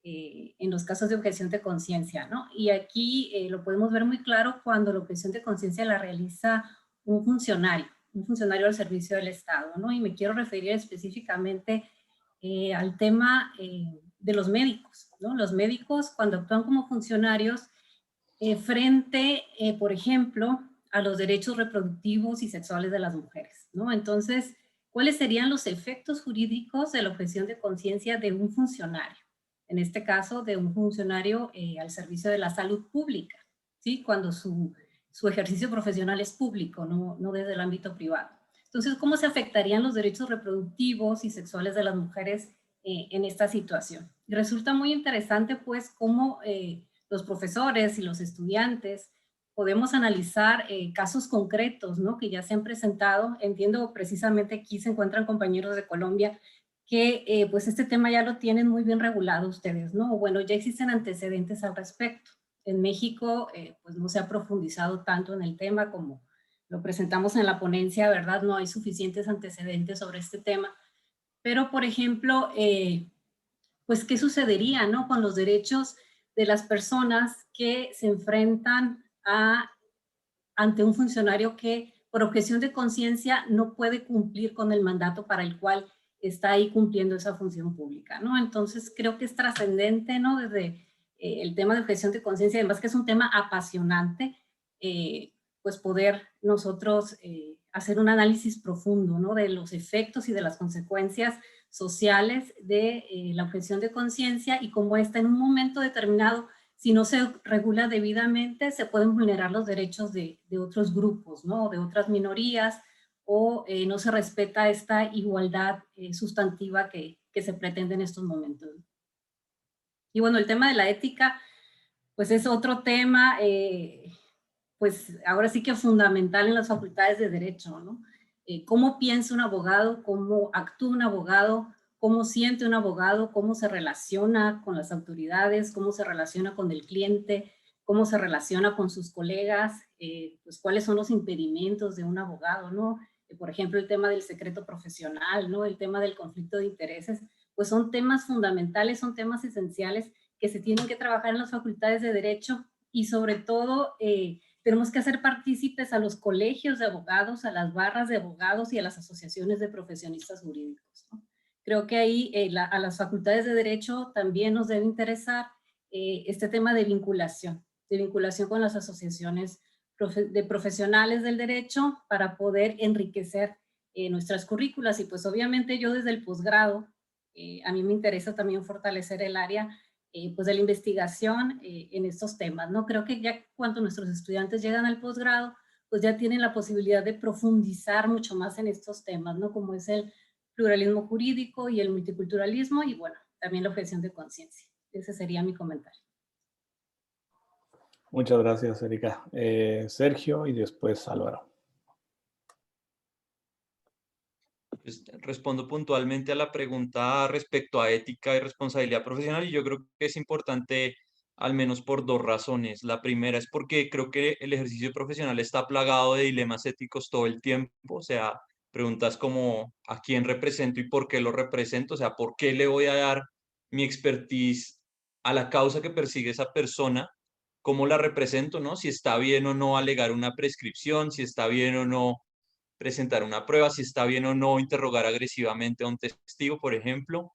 en los casos de objeción de conciencia, ¿no? Y aquí lo podemos ver muy claro cuando la objeción de conciencia la realiza un funcionario al servicio del Estado, ¿no? Y me quiero referir específicamente al tema de los médicos, ¿no? Los médicos cuando actúan como funcionarios frente, por ejemplo, a los derechos reproductivos y sexuales de las mujeres, ¿no? Entonces, ¿cuáles serían los efectos jurídicos de la objeción de conciencia de un funcionario? En este caso, de un funcionario al servicio de la salud pública, ¿sí? Cuando su ejercicio profesional es público, no desde el ámbito privado. Entonces, ¿cómo se afectarían los derechos reproductivos y sexuales de las mujeres en esta situación? Y resulta muy interesante, pues, cómo los profesores y los estudiantes podemos analizar casos concretos, ¿no? Que ya se han presentado. Entiendo precisamente aquí se encuentran compañeros de Colombia que pues este tema ya lo tienen muy bien regulado ustedes, ¿no? Bueno, ya existen antecedentes al respecto. En México pues no se ha profundizado tanto en el tema como lo presentamos en la ponencia, ¿verdad? No hay suficientes antecedentes sobre este tema. Pero, por ejemplo, pues, ¿qué sucedería, no? Con los derechos de las personas que se enfrentan ante un funcionario que, por objeción de conciencia, no puede cumplir con el mandato para el cual está ahí cumpliendo esa función pública, ¿no? Entonces, creo que es trascendente, ¿no? Desde el tema de objeción de conciencia, además que es un tema apasionante, pues poder nosotros hacer un análisis profundo, ¿no? De los efectos y de las consecuencias sociales de la objeción de conciencia y cómo esta en un momento determinado, si no se regula debidamente, se pueden vulnerar los derechos de otros grupos, ¿no? De otras minorías, o no se respeta esta igualdad sustantiva que se pretende en estos momentos. Y bueno, el tema de la ética, pues es otro tema, pues ahora sí que fundamental en las facultades de Derecho, ¿no? Cómo piensa un abogado, cómo actúa un abogado, cómo siente un abogado, cómo se relaciona con las autoridades, cómo se relaciona con el cliente, cómo se relaciona con sus colegas, pues cuáles son los impedimentos de un abogado, ¿no? Por ejemplo, el tema del secreto profesional, ¿no? El tema del conflicto de intereses, pues son temas fundamentales, son temas esenciales que se tienen que trabajar en las facultades de Derecho y sobre todo tenemos que hacer partícipes a los colegios de abogados, a las barras de abogados y a las asociaciones de profesionistas jurídicos, ¿no? Creo que ahí a las facultades de Derecho también nos debe interesar este tema de vinculación con las asociaciones de profesionales del derecho para poder enriquecer nuestras currículas. Y pues obviamente yo desde el posgrado, a mí me interesa también fortalecer el área pues de la investigación en estos temas, ¿no? Creo que ya cuando nuestros estudiantes llegan al posgrado, pues ya tienen la posibilidad de profundizar mucho más en estos temas, ¿no? Como es el pluralismo jurídico y el multiculturalismo y bueno, también la objeción de conciencia. Ese sería mi comentario. Muchas gracias, Erika. Sergio y después Álvaro. Pues respondo puntualmente a la pregunta respecto a ética y responsabilidad profesional y yo creo que es importante al menos por dos razones. La primera es porque creo que el ejercicio profesional está plagado de dilemas éticos todo el tiempo, o sea, preguntas como ¿a quién represento y por qué lo represento? O sea, ¿por qué le voy a dar mi expertise a la causa que persigue esa persona? ¿Cómo la represento, no? Si está bien o no alegar una prescripción, si está bien o no presentar una prueba, si está bien o no interrogar agresivamente a un testigo, por ejemplo.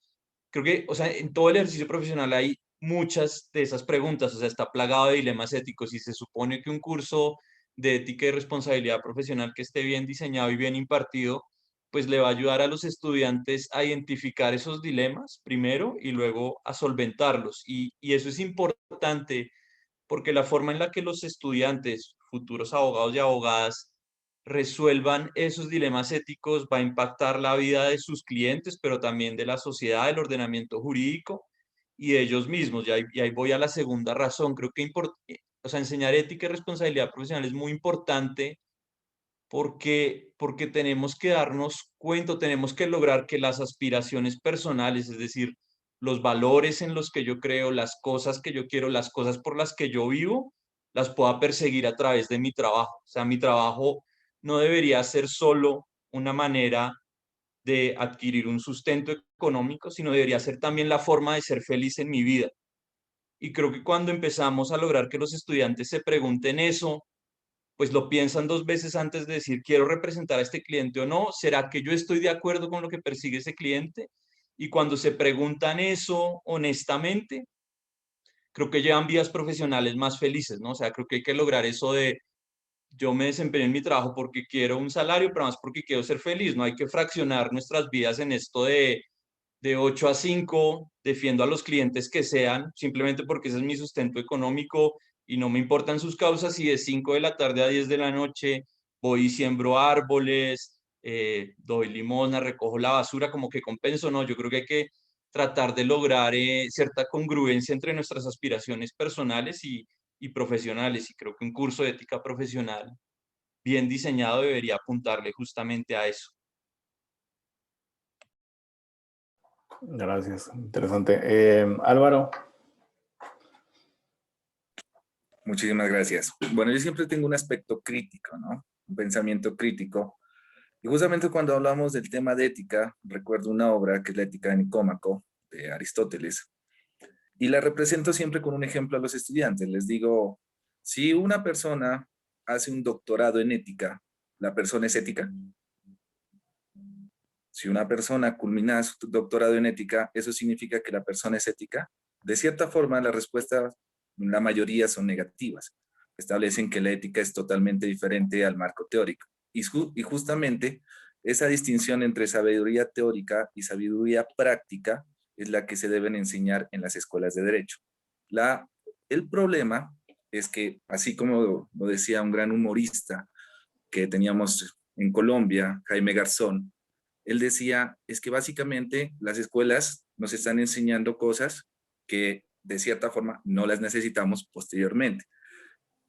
Creo que, o sea, en todo el ejercicio profesional hay muchas de esas preguntas, o sea, está plagado de dilemas éticos y se supone que un curso de ética y responsabilidad profesional que esté bien diseñado y bien impartido, pues le va a ayudar a los estudiantes a identificar esos dilemas primero y luego a solventarlos. Y eso es importante porque la forma en la que los estudiantes, futuros abogados y abogadas, resuelvan esos dilemas éticos va a impactar la vida de sus clientes, pero también de la sociedad, del ordenamiento jurídico y de ellos mismos. Y ahí voy a la segunda razón. Creo que o sea, enseñar ética y responsabilidad profesional es muy importante porque tenemos que darnos cuenta, tenemos que lograr que las aspiraciones personales, es decir, los valores en los que yo creo, las cosas que yo quiero, las cosas por las que yo vivo, las pueda perseguir a través de mi trabajo. O sea, mi trabajo no debería ser solo una manera de adquirir un sustento económico, sino debería ser también la forma de ser feliz en mi vida. Y creo que cuando empezamos a lograr que los estudiantes se pregunten eso, pues lo piensan dos veces antes de decir, quiero representar a este cliente o no, ¿será que yo estoy de acuerdo con lo que persigue ese cliente? Y cuando se preguntan eso honestamente, creo que llevan vidas profesionales más felices, ¿no? O sea, creo que hay que lograr eso de yo me desempeño en mi trabajo porque quiero un salario, pero más porque quiero ser feliz, no hay que fraccionar nuestras vidas en esto de 8 a 5, defiendo a los clientes que sean, simplemente porque ese es mi sustento económico y no me importan sus causas, y de 5 de la tarde a 10 de la noche voy y siembro árboles, doy limosna, recojo la basura, como que compenso, no, yo creo que hay que tratar de lograr cierta congruencia entre nuestras aspiraciones personales y profesionales. Y creo que un curso de ética profesional bien diseñado debería apuntarle justamente a eso. Gracias, interesante. Álvaro. Muchísimas gracias. Bueno, yo siempre tengo un aspecto crítico, ¿no? Un pensamiento crítico. Y justamente cuando hablamos del tema de ética, recuerdo una obra que es la Ética de Nicómaco, de Aristóteles, y la represento siempre con un ejemplo a los estudiantes. Les digo, si una persona hace un doctorado en ética, ¿la persona es ética? Si una persona culmina su doctorado en ética, ¿eso significa que la persona es ética? De cierta forma, las respuestas, la mayoría son negativas. Establecen que la ética es totalmente diferente al marco teórico. Y justamente esa distinción entre sabiduría teórica y sabiduría práctica es la que se deben enseñar en las escuelas de derecho. El problema es que, así como lo decía un gran humorista que teníamos en Colombia, Jaime Garzón, él decía, es que básicamente las escuelas nos están enseñando cosas que de cierta forma no las necesitamos posteriormente.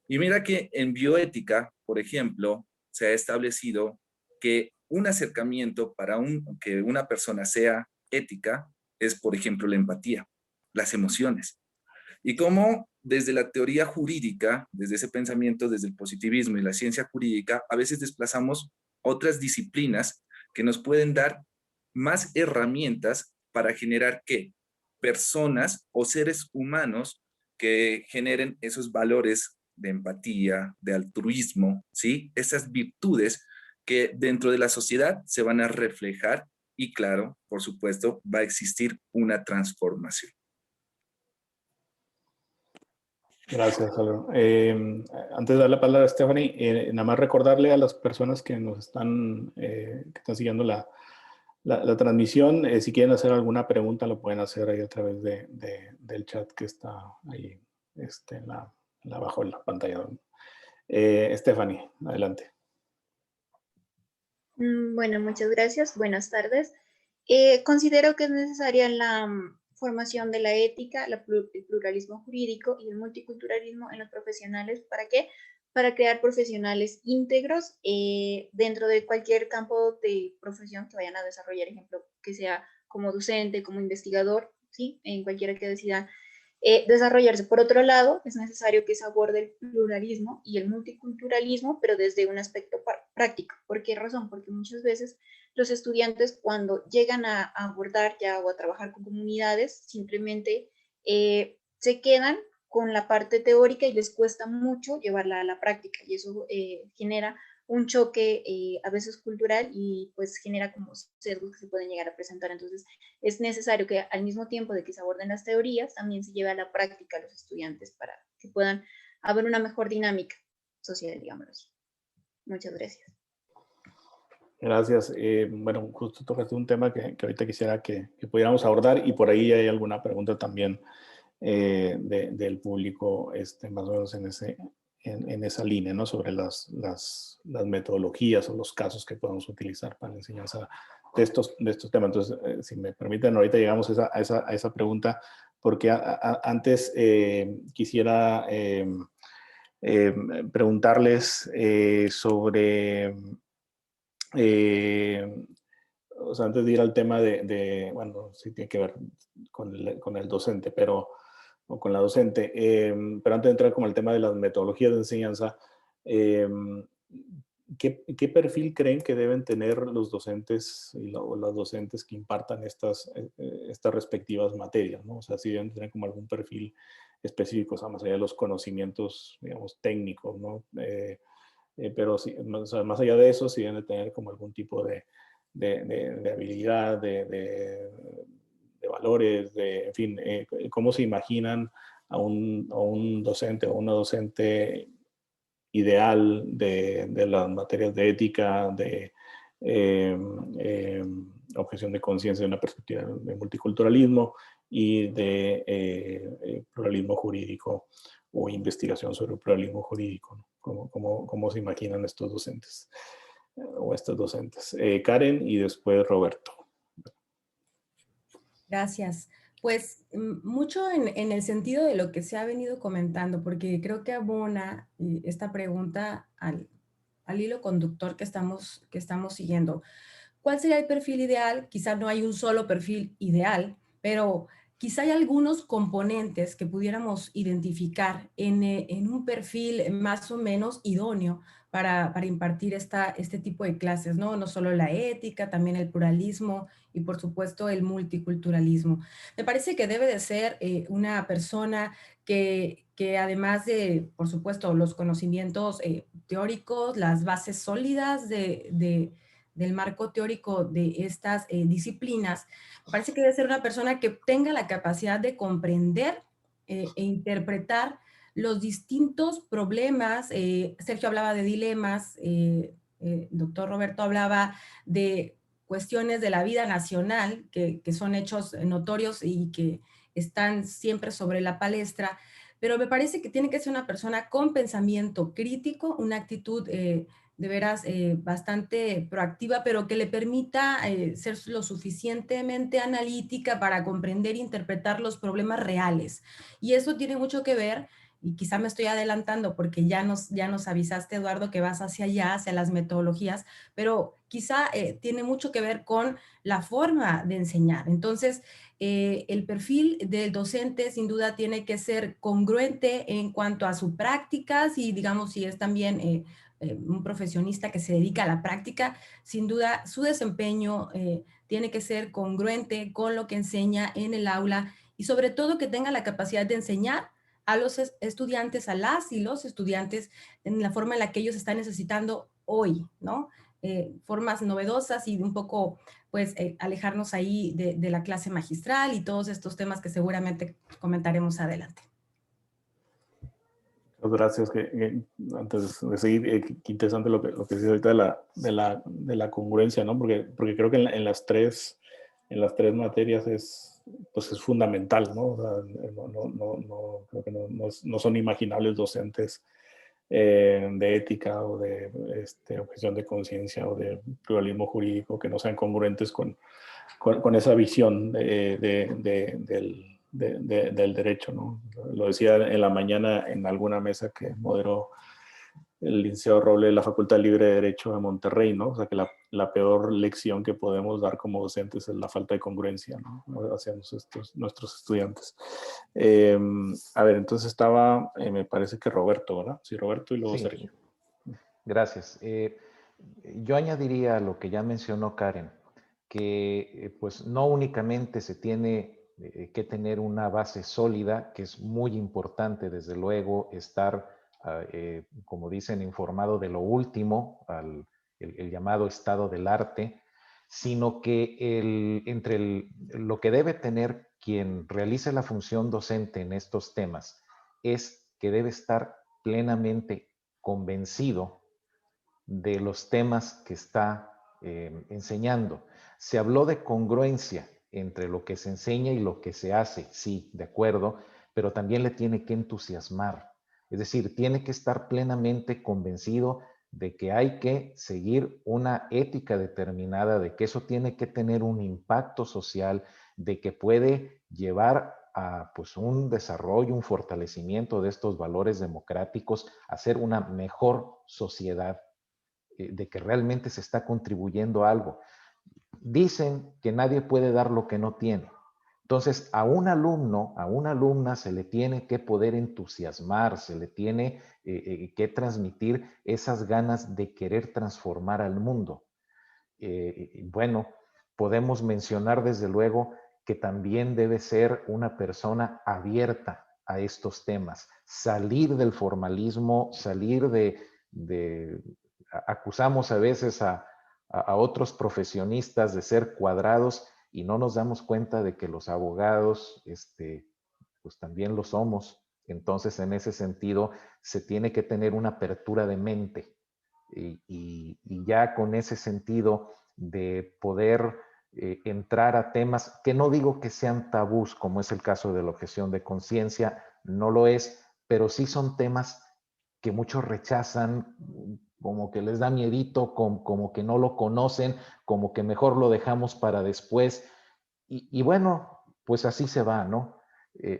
Y mira que en bioética, por ejemplo, se ha establecido que un acercamiento para que una persona sea ética es, por ejemplo, la empatía, las emociones. Y cómo desde la teoría jurídica, desde ese pensamiento, desde el positivismo y la ciencia jurídica, a veces desplazamos otras disciplinas que nos pueden dar más herramientas para generar ¿qué? Personas o seres humanos que generen esos valores de empatía, de altruismo, ¿sí? Esas virtudes que dentro de la sociedad se van a reflejar y claro, por supuesto, va a existir una transformación. Gracias, Álvaro. Antes de dar la palabra a Stephanie, nada más recordarle a las personas que nos están, que están siguiendo la transmisión, si quieren hacer alguna pregunta, lo pueden hacer ahí a través del chat que está ahí abajo en la pantalla. Stephanie, adelante. Bueno, muchas gracias. Buenas tardes. Considero que es necesaria la formación de la ética, el pluralismo jurídico y el multiculturalismo en los profesionales. ¿Para qué? Para crear profesionales íntegros dentro de cualquier campo de profesión que vayan a desarrollar, ejemplo, que sea como docente, como investigador, ¿sí? En cualquiera que decida desarrollarse. Por otro lado, es necesario que se aborde el pluralismo y el multiculturalismo, pero desde un aspecto práctico. ¿Por qué razón? Porque muchas veces los estudiantes cuando llegan a abordar ya o a trabajar con comunidades, simplemente se quedan con la parte teórica y les cuesta mucho llevarla a la práctica y eso genera un choque a veces cultural y pues genera como sesgos que se pueden llegar a presentar. Entonces es necesario que al mismo tiempo de que se aborden las teorías, también se lleve a la práctica a los estudiantes para que puedan haber una mejor dinámica social, digámoslo así. Muchas gracias. Gracias. Bueno, justo tocaste un tema que ahorita quisiera que pudiéramos abordar y por ahí hay alguna pregunta también del público más o menos en esa línea, ¿no? Sobre las metodologías o los casos que podemos utilizar para la enseñanza de estos temas. Entonces, si me permiten, ahorita llegamos a esa pregunta, porque antes quisiera preguntarles sobre, o sea, antes de ir al tema bueno, sí tiene que ver con el docente, o con la docente. Pero antes de entrar como el tema de las metodologías de enseñanza, ¿qué perfil creen que deben tener los docentes o las docentes que impartan estas respectivas materias, ¿no? O sea, si deben tener como algún perfil específico, o sea, más allá de los conocimientos, digamos, técnicos, ¿no? Pero sí, o sea, más allá de eso, sí deben de tener como algún tipo de habilidad, de valores, en fin, cómo se imaginan a un docente o una docente ideal de las materias de ética, de objeción de conciencia de una perspectiva de multiculturalismo y de pluralismo jurídico o investigación sobre el pluralismo jurídico, ¿no? ¿Cómo se imaginan estos docentes o estas docentes? Karen y después Roberto. Gracias. Pues mucho en el sentido de lo que se ha venido comentando, porque creo que abona esta pregunta al hilo conductor que estamos siguiendo. ¿Cuál sería el perfil ideal? Quizá no hay un solo perfil ideal, pero quizá hay algunos componentes que pudiéramos identificar en un perfil más o menos idóneo para impartir este tipo de clases, ¿no? No solo la ética, también el pluralismo y por supuesto el multiculturalismo. Me parece que debe de ser una persona que además de, por supuesto, los conocimientos teóricos, las bases sólidas del marco teórico de estas disciplinas, me parece que debe ser una persona que tenga la capacidad de comprender e interpretar los distintos problemas. Sergio hablaba de dilemas, el doctor Roberto hablaba de cuestiones de la vida nacional, que son hechos notorios y que están siempre sobre la palestra, pero me parece que tiene que ser una persona con pensamiento crítico, una actitud de veras bastante proactiva, pero que le permita ser lo suficientemente analítica para comprender e interpretar los problemas reales. Y eso tiene mucho que ver, y quizá me estoy adelantando porque ya nos avisaste, Eduardo, que vas hacia allá, hacia las metodologías, pero quizá tiene mucho que ver con la forma de enseñar. Entonces, el perfil del docente sin duda tiene que ser congruente en cuanto a sus prácticas y digamos si es también un profesionista que se dedica a la práctica, sin duda su desempeño tiene que ser congruente con lo que enseña en el aula y sobre todo que tenga la capacidad de enseñar a los estudiantes, a las y los estudiantes en la forma en la que ellos están necesitando hoy, ¿no? Formas novedosas y un poco, pues, alejarnos ahí de la clase magistral y todos estos temas que seguramente comentaremos adelante. Gracias. Antes de seguir, qué interesante lo que dices ahorita de la congruencia, ¿no? Porque creo que en las tres materias es fundamental, ¿no? O sea, creo que no son imaginables docentes de ética o de objeción de conciencia o de pluralismo jurídico que no sean congruentes con esa visión del derecho, ¿no? Lo decía en la mañana en alguna mesa que moderó el licenciado Roble de la Facultad Libre de Derecho de Monterrey, ¿no? O sea, que la peor lección que podemos dar como docentes es la falta de congruencia, ¿no? Hacia nuestros estudiantes. A ver, entonces estaba, me parece que Roberto, ¿verdad? Sí, Roberto y luego Sí, Sergio. gracias. Yo añadiría a lo que ya mencionó Karen, que pues no únicamente se tiene que tener una base sólida, que es muy importante, desde luego, estar, como dicen, informado de lo último, el llamado estado del arte, sino que lo que debe tener quien realice la función docente en estos temas es que debe estar plenamente convencido de los temas que está enseñando. Se habló de congruencia entre lo que se enseña y lo que se hace, sí, de acuerdo, pero también le tiene que entusiasmar. Es decir, tiene que estar plenamente convencido de que hay que seguir una ética determinada, de que eso tiene que tener un impacto social, de que puede llevar a pues, un desarrollo, un fortalecimiento de estos valores democráticos, a ser una mejor sociedad, de que realmente se está contribuyendo a algo. Dicen que nadie puede dar lo que no tiene. Entonces, a un alumno, a una alumna se le tiene que poder entusiasmar, se le tiene que transmitir esas ganas de querer transformar al mundo. Bueno, podemos mencionar desde luego que también debe ser una persona abierta a estos temas, salir del formalismo, salir acusamos a veces a otros profesionistas de ser cuadrados y no nos damos cuenta de que los abogados, pues también lo somos. Entonces, en ese sentido, se tiene que tener una apertura de mente y ya con ese sentido de poder entrar a temas que no digo que sean tabús, como es el caso de la objeción de conciencia, no lo es, pero sí son temas que muchos rechazan, como que les da miedito, como que no lo conocen, como que mejor lo dejamos para después. Y bueno, pues así se va, ¿no?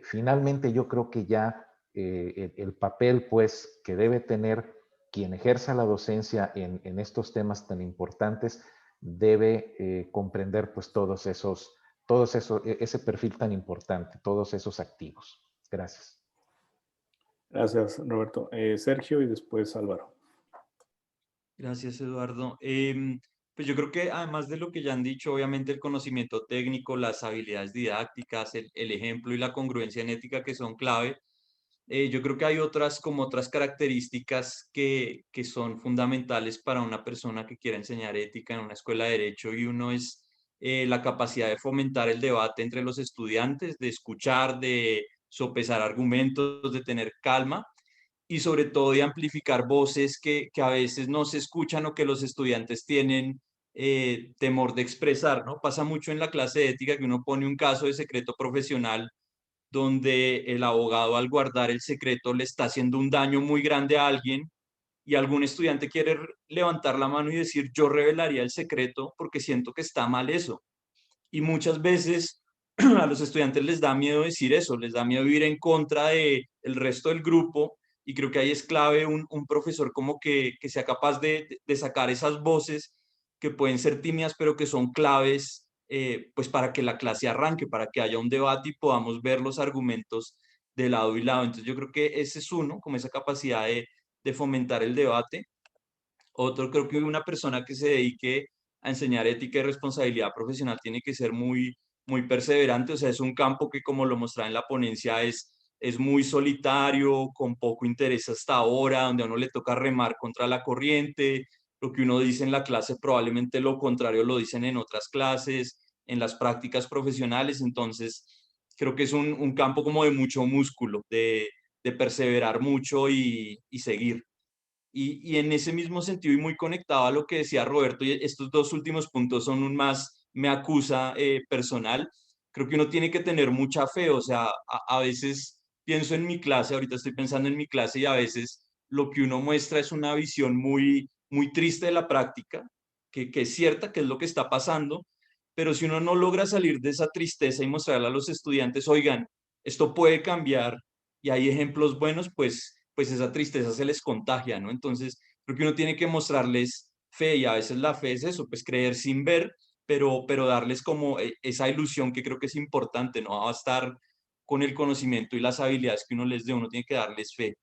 Finalmente yo creo que ya el papel pues que debe tener quien ejerza la docencia en estos temas tan importantes debe comprender pues ese perfil tan importante, todos esos activos. Gracias. Gracias, Roberto. Sergio y después Álvaro. Gracias, Eduardo. Pues yo creo que además de lo que ya han dicho, obviamente el conocimiento técnico, las habilidades didácticas, el ejemplo y la congruencia en ética que son clave. Yo creo que hay otras características que son fundamentales para una persona que quiera enseñar ética en una escuela de derecho, y uno es la capacidad de fomentar el debate entre los estudiantes, de escuchar, de sopesar argumentos, de tener calma y sobre todo de amplificar voces que a veces no se escuchan o que los estudiantes tienen temor de expresar, ¿no? Pasa mucho en la clase de ética que uno pone un caso de secreto profesional donde el abogado, al guardar el secreto, le está haciendo un daño muy grande a alguien, y algún estudiante quiere levantar la mano y decir: yo revelaría el secreto porque siento que está mal eso. Y muchas veces a los estudiantes les da miedo decir eso, les da miedo ir en contra de el resto del grupo, y creo que ahí es clave un profesor como que sea capaz de sacar esas voces que pueden ser tímidas, pero que son claves, pues para que la clase arranque, para que haya un debate y podamos ver los argumentos de lado y lado. Entonces yo creo que ese es uno, como esa capacidad de fomentar el debate. Otro, creo que una persona que se dedique a enseñar ética y responsabilidad profesional tiene que ser muy perseverante. O sea, es un campo que, como lo mostraba en la ponencia, es muy solitario, con poco interés hasta ahora, donde a uno le toca remar contra la corriente. Lo que uno dice en la clase, probablemente lo contrario lo dicen en otras clases, en las prácticas profesionales. Entonces, creo que es un campo como de mucho músculo, de perseverar mucho y seguir. Y en ese mismo sentido, y muy conectado a lo que decía Roberto, y estos dos últimos puntos son un más me acusa personal, creo que uno tiene que tener mucha fe. O sea, a veces pienso en mi clase, ahorita estoy pensando en mi clase, y a veces lo que uno muestra es una visión muy triste de la práctica, que es cierta, que es lo que está pasando, pero si uno no logra salir de esa tristeza y mostrarle a los estudiantes: oigan, esto puede cambiar y hay ejemplos buenos, pues esa tristeza se les contagia, ¿no? Entonces, creo que uno tiene que mostrarles fe, y a veces la fe es eso, pues creer sin ver, pero darles como esa ilusión que creo que es importante. No va a estar con el conocimiento y las habilidades que uno les dé, uno tiene que darles fe.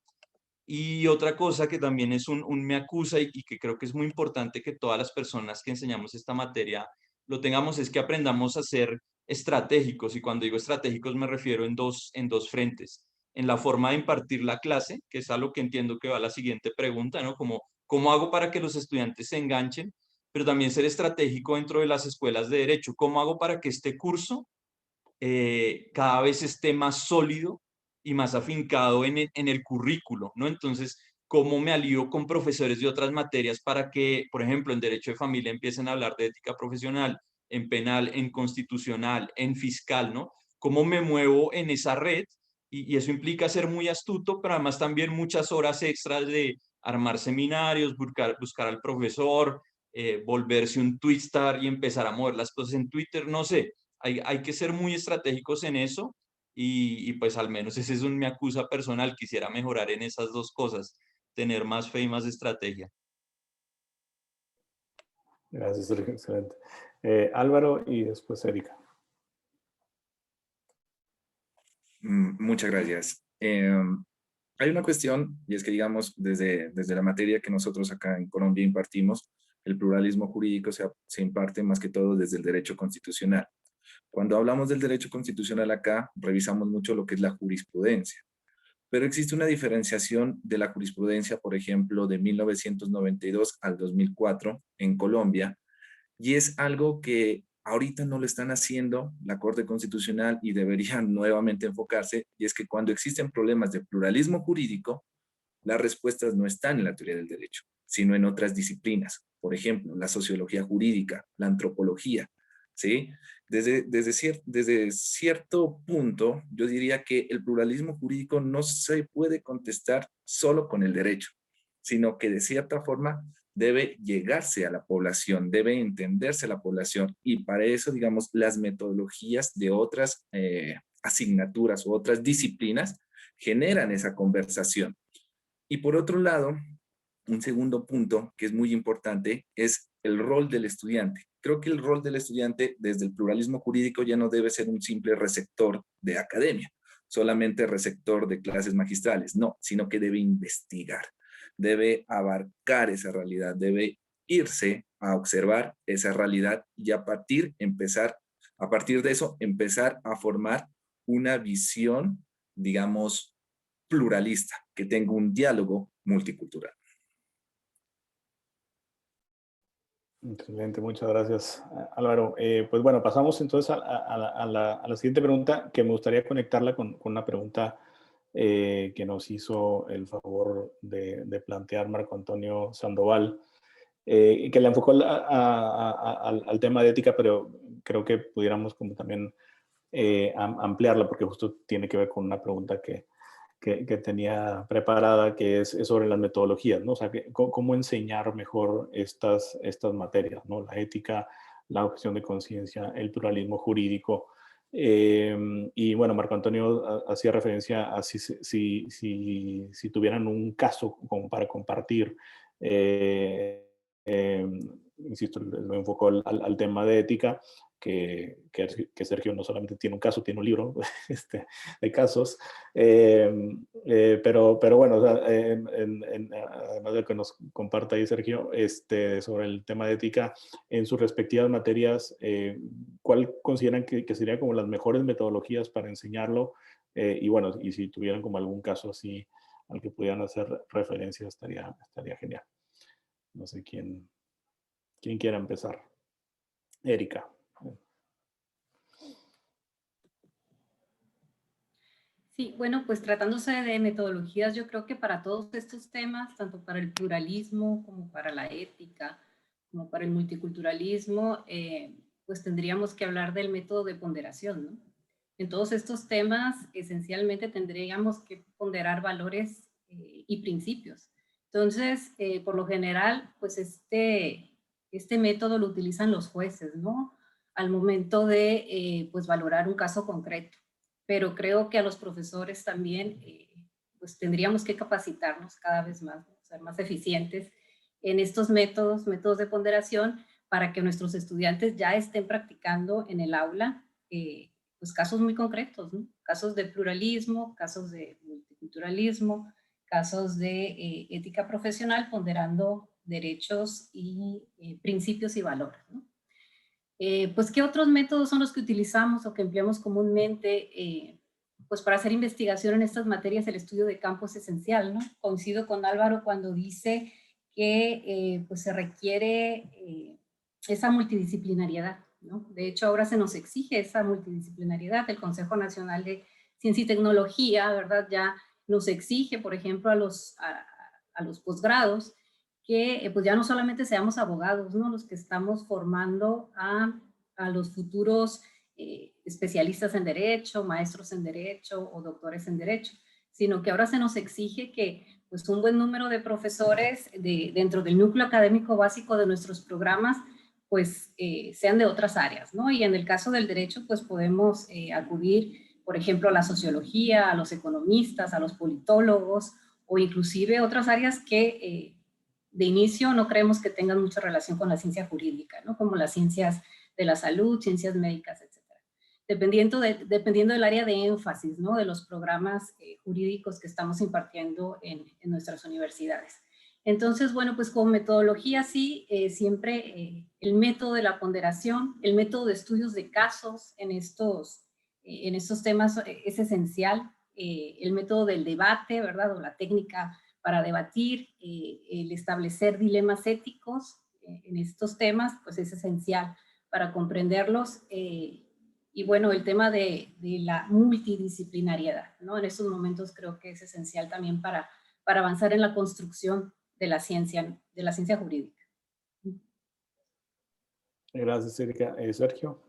Y otra cosa que también es un me acusa, y que creo que es muy importante que todas las personas que enseñamos esta materia lo tengamos, es que aprendamos a ser estratégicos. Y cuando digo estratégicos me refiero en dos frentes: en la forma de impartir la clase, que es a lo que entiendo que va la siguiente pregunta, ¿no? Como, ¿cómo hago para que los estudiantes se enganchen? Pero también ser estratégico dentro de las escuelas de derecho. ¿Cómo hago para que este curso cada vez esté más sólido y más afincado en el currículo, ¿no? Entonces, ¿cómo me alío con profesores de otras materias para que, por ejemplo, en derecho de familia empiecen a hablar de ética profesional, en penal, en constitucional, en fiscal, ¿no? ¿Cómo me muevo en esa red? Y eso implica ser muy astuto, pero además también muchas horas extras de armar seminarios, buscar al profesor, volverse un twitter y empezar a mover las cosas en Twitter, no sé. Hay que ser muy estratégicos en eso, y pues al menos ese es un me acusa personal. Quisiera mejorar en esas dos cosas, tener más fe y más estrategia. Gracias, Sergio. Excelente. Álvaro y después Erika. Muchas gracias. Hay una cuestión, y es que, digamos, desde la materia que nosotros acá en Colombia impartimos, el pluralismo jurídico se imparte más que todo desde el derecho constitucional. Cuando hablamos del derecho constitucional acá, revisamos mucho lo que es la jurisprudencia. Pero existe una diferenciación de la jurisprudencia, por ejemplo, de 1992 al 2004 en Colombia, y es algo que ahorita no lo están haciendo la Corte Constitucional y deberían nuevamente enfocarse, y es que cuando existen problemas de pluralismo jurídico, las respuestas no están en la teoría del derecho, sino en otras disciplinas. Por ejemplo, la sociología jurídica, la antropología, ¿sí? Desde cierto punto, yo diría que el pluralismo jurídico no se puede contestar solo con el derecho, sino que de cierta forma debe llegarse a la población, debe entenderse a la población, y para eso, digamos, las metodologías de otras asignaturas u otras disciplinas generan esa conversación. Y por otro lado, un segundo punto que es muy importante es el rol del estudiante. Creo que el rol del estudiante desde el pluralismo jurídico ya no debe ser un simple receptor de academia, solamente receptor de clases magistrales, no, sino que debe investigar, debe abarcar esa realidad, debe irse a observar esa realidad y a partir de eso, empezar a formar una visión, digamos, pluralista, que tenga un diálogo multicultural. Excelente, muchas gracias, Álvaro. Pues bueno, pasamos entonces a la siguiente pregunta, que me gustaría conectarla con una pregunta que nos hizo el favor de plantear Marco Antonio Sandoval, que le enfocó al tema de ética, pero creo que pudiéramos como también ampliarla, porque justo tiene que ver con una pregunta que tenía preparada, que es sobre las metodologías, ¿no? O sea, cómo enseñar mejor estas materias, ¿no? La ética, la objeción de conciencia, el pluralismo jurídico. Y bueno, Marco Antonio hacía referencia a si tuvieran un caso como para compartir, insisto, lo enfocó al tema de ética, que Sergio no solamente tiene un caso, tiene un libro de casos, pero bueno, o sea, además de que nos comparta ahí Sergio sobre el tema de ética, en sus respectivas materias, ¿cuál consideran que serían como las mejores metodologías para enseñarlo? Y bueno, y si tuvieran como algún caso así al que pudieran hacer referencia, estaría genial. No sé quién quiera empezar. Erika. Sí, bueno, pues tratándose de metodologías, yo creo que para todos estos temas, tanto para el pluralismo como para la ética, como para el multiculturalismo, pues tendríamos que hablar del método de ponderación, ¿no? En todos estos temas, esencialmente tendríamos que ponderar valores y principios. Entonces, por lo general, pues este método lo utilizan los jueces, ¿no? Al momento de pues valorar un caso concreto. Pero creo que a los profesores también pues tendríamos que capacitarnos cada vez más, ¿no? Ser más eficientes en estos métodos de ponderación para que nuestros estudiantes ya estén practicando en el aula pues casos muy concretos, ¿no? Casos de pluralismo, casos de multiculturalismo, casos de ética profesional, ponderando derechos y principios y valores, ¿no? Pues, ¿qué otros métodos son los que utilizamos o que empleamos comúnmente? Pues para hacer investigación en estas materias, el estudio de campo es esencial, ¿no? Coincido con Álvaro cuando dice que pues se requiere esa multidisciplinariedad, ¿no? De hecho, ahora se nos exige esa multidisciplinariedad. El Consejo Nacional de Ciencia y Tecnología, ¿verdad? Ya nos exige, por ejemplo, a los posgrados, que pues ya no solamente seamos abogados, ¿no? Los que estamos formando a los futuros especialistas en derecho, maestros en derecho o doctores en derecho, sino que ahora se nos exige que pues un buen número de profesores dentro del núcleo académico básico de nuestros programas pues sean de otras áreas, ¿no? Y en el caso del derecho pues podemos acudir, por ejemplo, a la sociología, a los economistas, a los politólogos o inclusive otras áreas que de inicio no creemos que tengan mucha relación con la ciencia jurídica, ¿no? Como las ciencias de la salud, ciencias médicas, etc. Dependiendo del área de énfasis, ¿no? De los programas jurídicos que estamos impartiendo en nuestras universidades. Entonces, bueno, pues como metodología sí, siempre el método de la ponderación, el método de estudios de casos en estos temas es esencial, el método del debate, ¿verdad? O la técnica para debatir, el establecer dilemas éticos en estos temas, pues es esencial para comprenderlos. Y bueno, el tema de la multidisciplinariedad, ¿no? En estos momentos creo que es esencial también para avanzar en la construcción de la ciencia jurídica. Gracias, Erika. Sergio.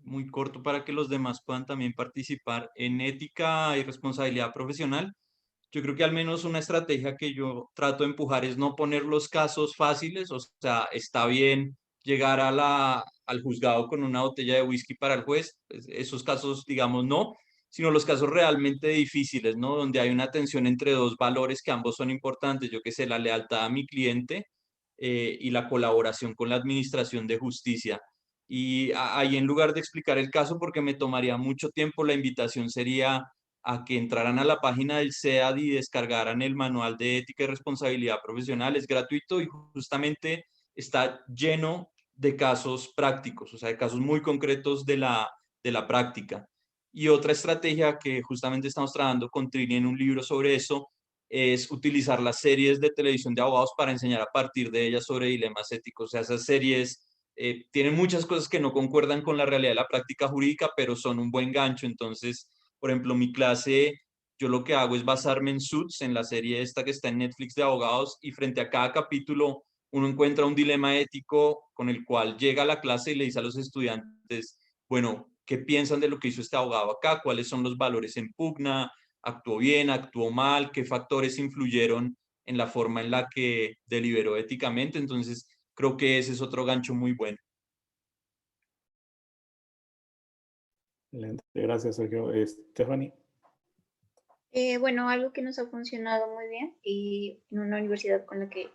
Muy corto para que los demás puedan también participar en ética y responsabilidad profesional. yo creo que al menos una estrategia que yo trato de empujar es no poner los casos fáciles, o sea, está bien llegar al juzgado con una botella de whisky para el juez, pues, esos casos, digamos, no, sino los casos realmente difíciles, ¿no? Donde hay una tensión entre dos valores que ambos son importantes, yo que sé, la lealtad a mi cliente y la colaboración con la administración de justicia. Y ahí en lugar de explicar el caso, porque me tomaría mucho tiempo, la invitación sería a que entraran a la página del SEAD y descargaran el manual de ética y responsabilidad profesional. Es gratuito y justamente está lleno de casos prácticos, o sea, de casos muy concretos de la práctica. Y otra estrategia que justamente estamos trabajando con Trini en un libro sobre eso es utilizar las series de televisión de abogados para enseñar a partir de ellas sobre dilemas éticos. O sea, esas series tienen muchas cosas que no concuerdan con la realidad de la práctica jurídica, pero son un buen gancho. Entonces, por ejemplo, mi clase, yo lo que hago es basarme en Suits, en la serie esta que está en Netflix de abogados, y frente a cada capítulo uno encuentra un dilema ético con el cual llega a la clase y le dice a los estudiantes, bueno, ¿qué piensan de lo que hizo este abogado acá? ¿Cuáles son los valores en pugna? ¿Actuó bien? ¿Actuó mal? ¿Qué factores influyeron en la forma en la que deliberó éticamente? Entonces, creo que ese es otro gancho muy bueno. Excelente. Gracias, Sergio. Stephanie. Bueno, algo que nos ha funcionado muy bien en una universidad con la que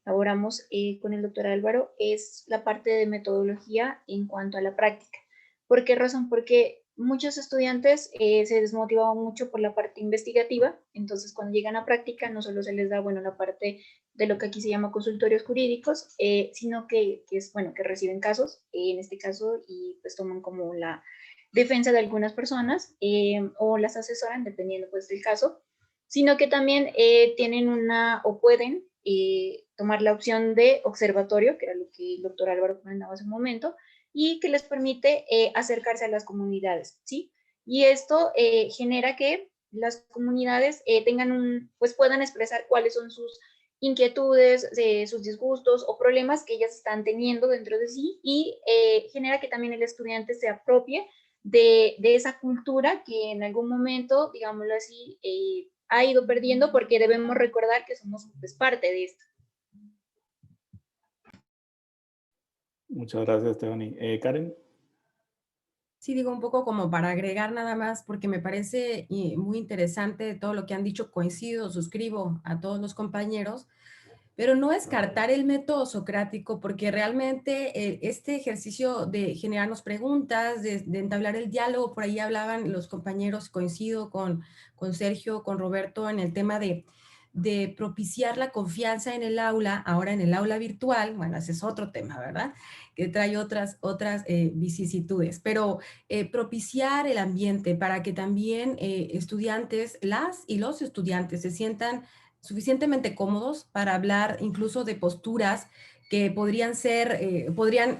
laboramos con el doctor Álvaro es la parte de metodología en cuanto a la práctica. ¿Por qué razón? Porque muchos estudiantes se desmotivaban mucho por la parte investigativa, entonces cuando llegan a práctica no solo se les da, bueno, la parte de lo que aquí se llama consultorios jurídicos, sino que es, bueno, que reciben casos, en este caso, y pues toman como la defensa de algunas personas o las asesoran, dependiendo pues del caso, sino que también tienen una o pueden tomar la opción de observatorio, que era lo que el doctor Álvaro comentaba hace un momento, y que les permite acercarse a las comunidades, ¿sí? Y esto genera que las comunidades pues puedan expresar cuáles son sus inquietudes, sus disgustos o problemas que ellas están teniendo dentro de sí y genera que también el estudiante se apropie de esa cultura que en algún momento, digámoslo así, ha ido perdiendo porque debemos recordar que somos pues, parte de esto. Muchas gracias, Stephanie. Karen. Sí, digo un poco como para agregar nada más, porque me parece muy interesante todo lo que han dicho, coincido, suscribo a todos los compañeros, pero no descartar el método socrático, porque realmente este ejercicio de generarnos preguntas, de entablar el diálogo, por ahí hablaban los compañeros, coincido con Sergio, con Roberto, en el tema de propiciar la confianza en el aula, ahora en el aula virtual, bueno, ese es otro tema, ¿verdad? Que trae otras vicisitudes, pero propiciar el ambiente para que también estudiantes, las y los estudiantes se sientan suficientemente cómodos para hablar incluso de posturas que podrían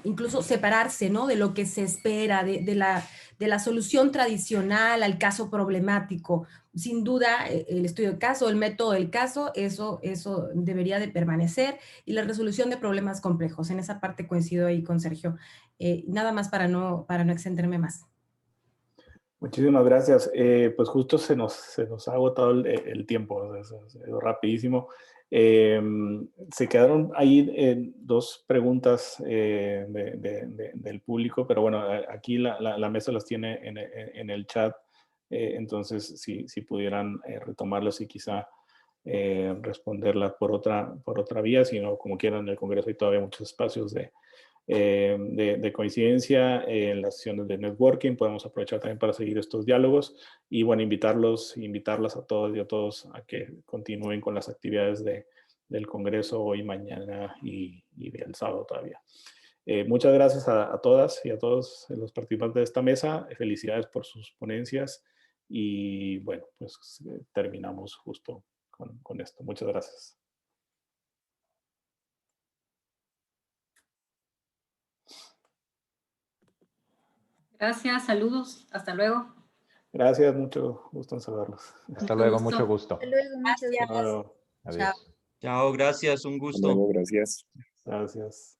incluso separarse, ¿no? De lo que se espera, de la solución tradicional al caso problemático. Sin duda, el estudio del caso, el método del caso, eso debería de permanecer, y la resolución de problemas complejos. En esa parte coincido ahí con Sergio. Nada más para no extenderme más. Muchísimas gracias. Pues justo se nos ha agotado el tiempo, o sea, se ha ido rapidísimo. Se quedaron ahí dos preguntas del público, pero bueno, aquí la mesa las tiene en el chat, entonces si pudieran retomarlas y quizá responderlas por otra vía, si no, como quieran, en el Congreso hay todavía muchos espacios de coincidencia en las sesiones de networking. Podemos aprovechar también para seguir estos diálogos y bueno, invitarlas a todos y a todos a que continúen con las actividades del Congreso hoy, mañana y el sábado todavía. Muchas gracias a todas y a todos los participantes de esta mesa. Felicidades por sus ponencias y bueno, pues terminamos justo con esto. Muchas gracias. Gracias, saludos, hasta luego. Gracias, mucho gusto en saludarlos. Hasta luego, mucho gusto. Hasta luego, muchas gracias. Adiós. Adiós. Chao, gracias, un gusto. Gracias. Gracias.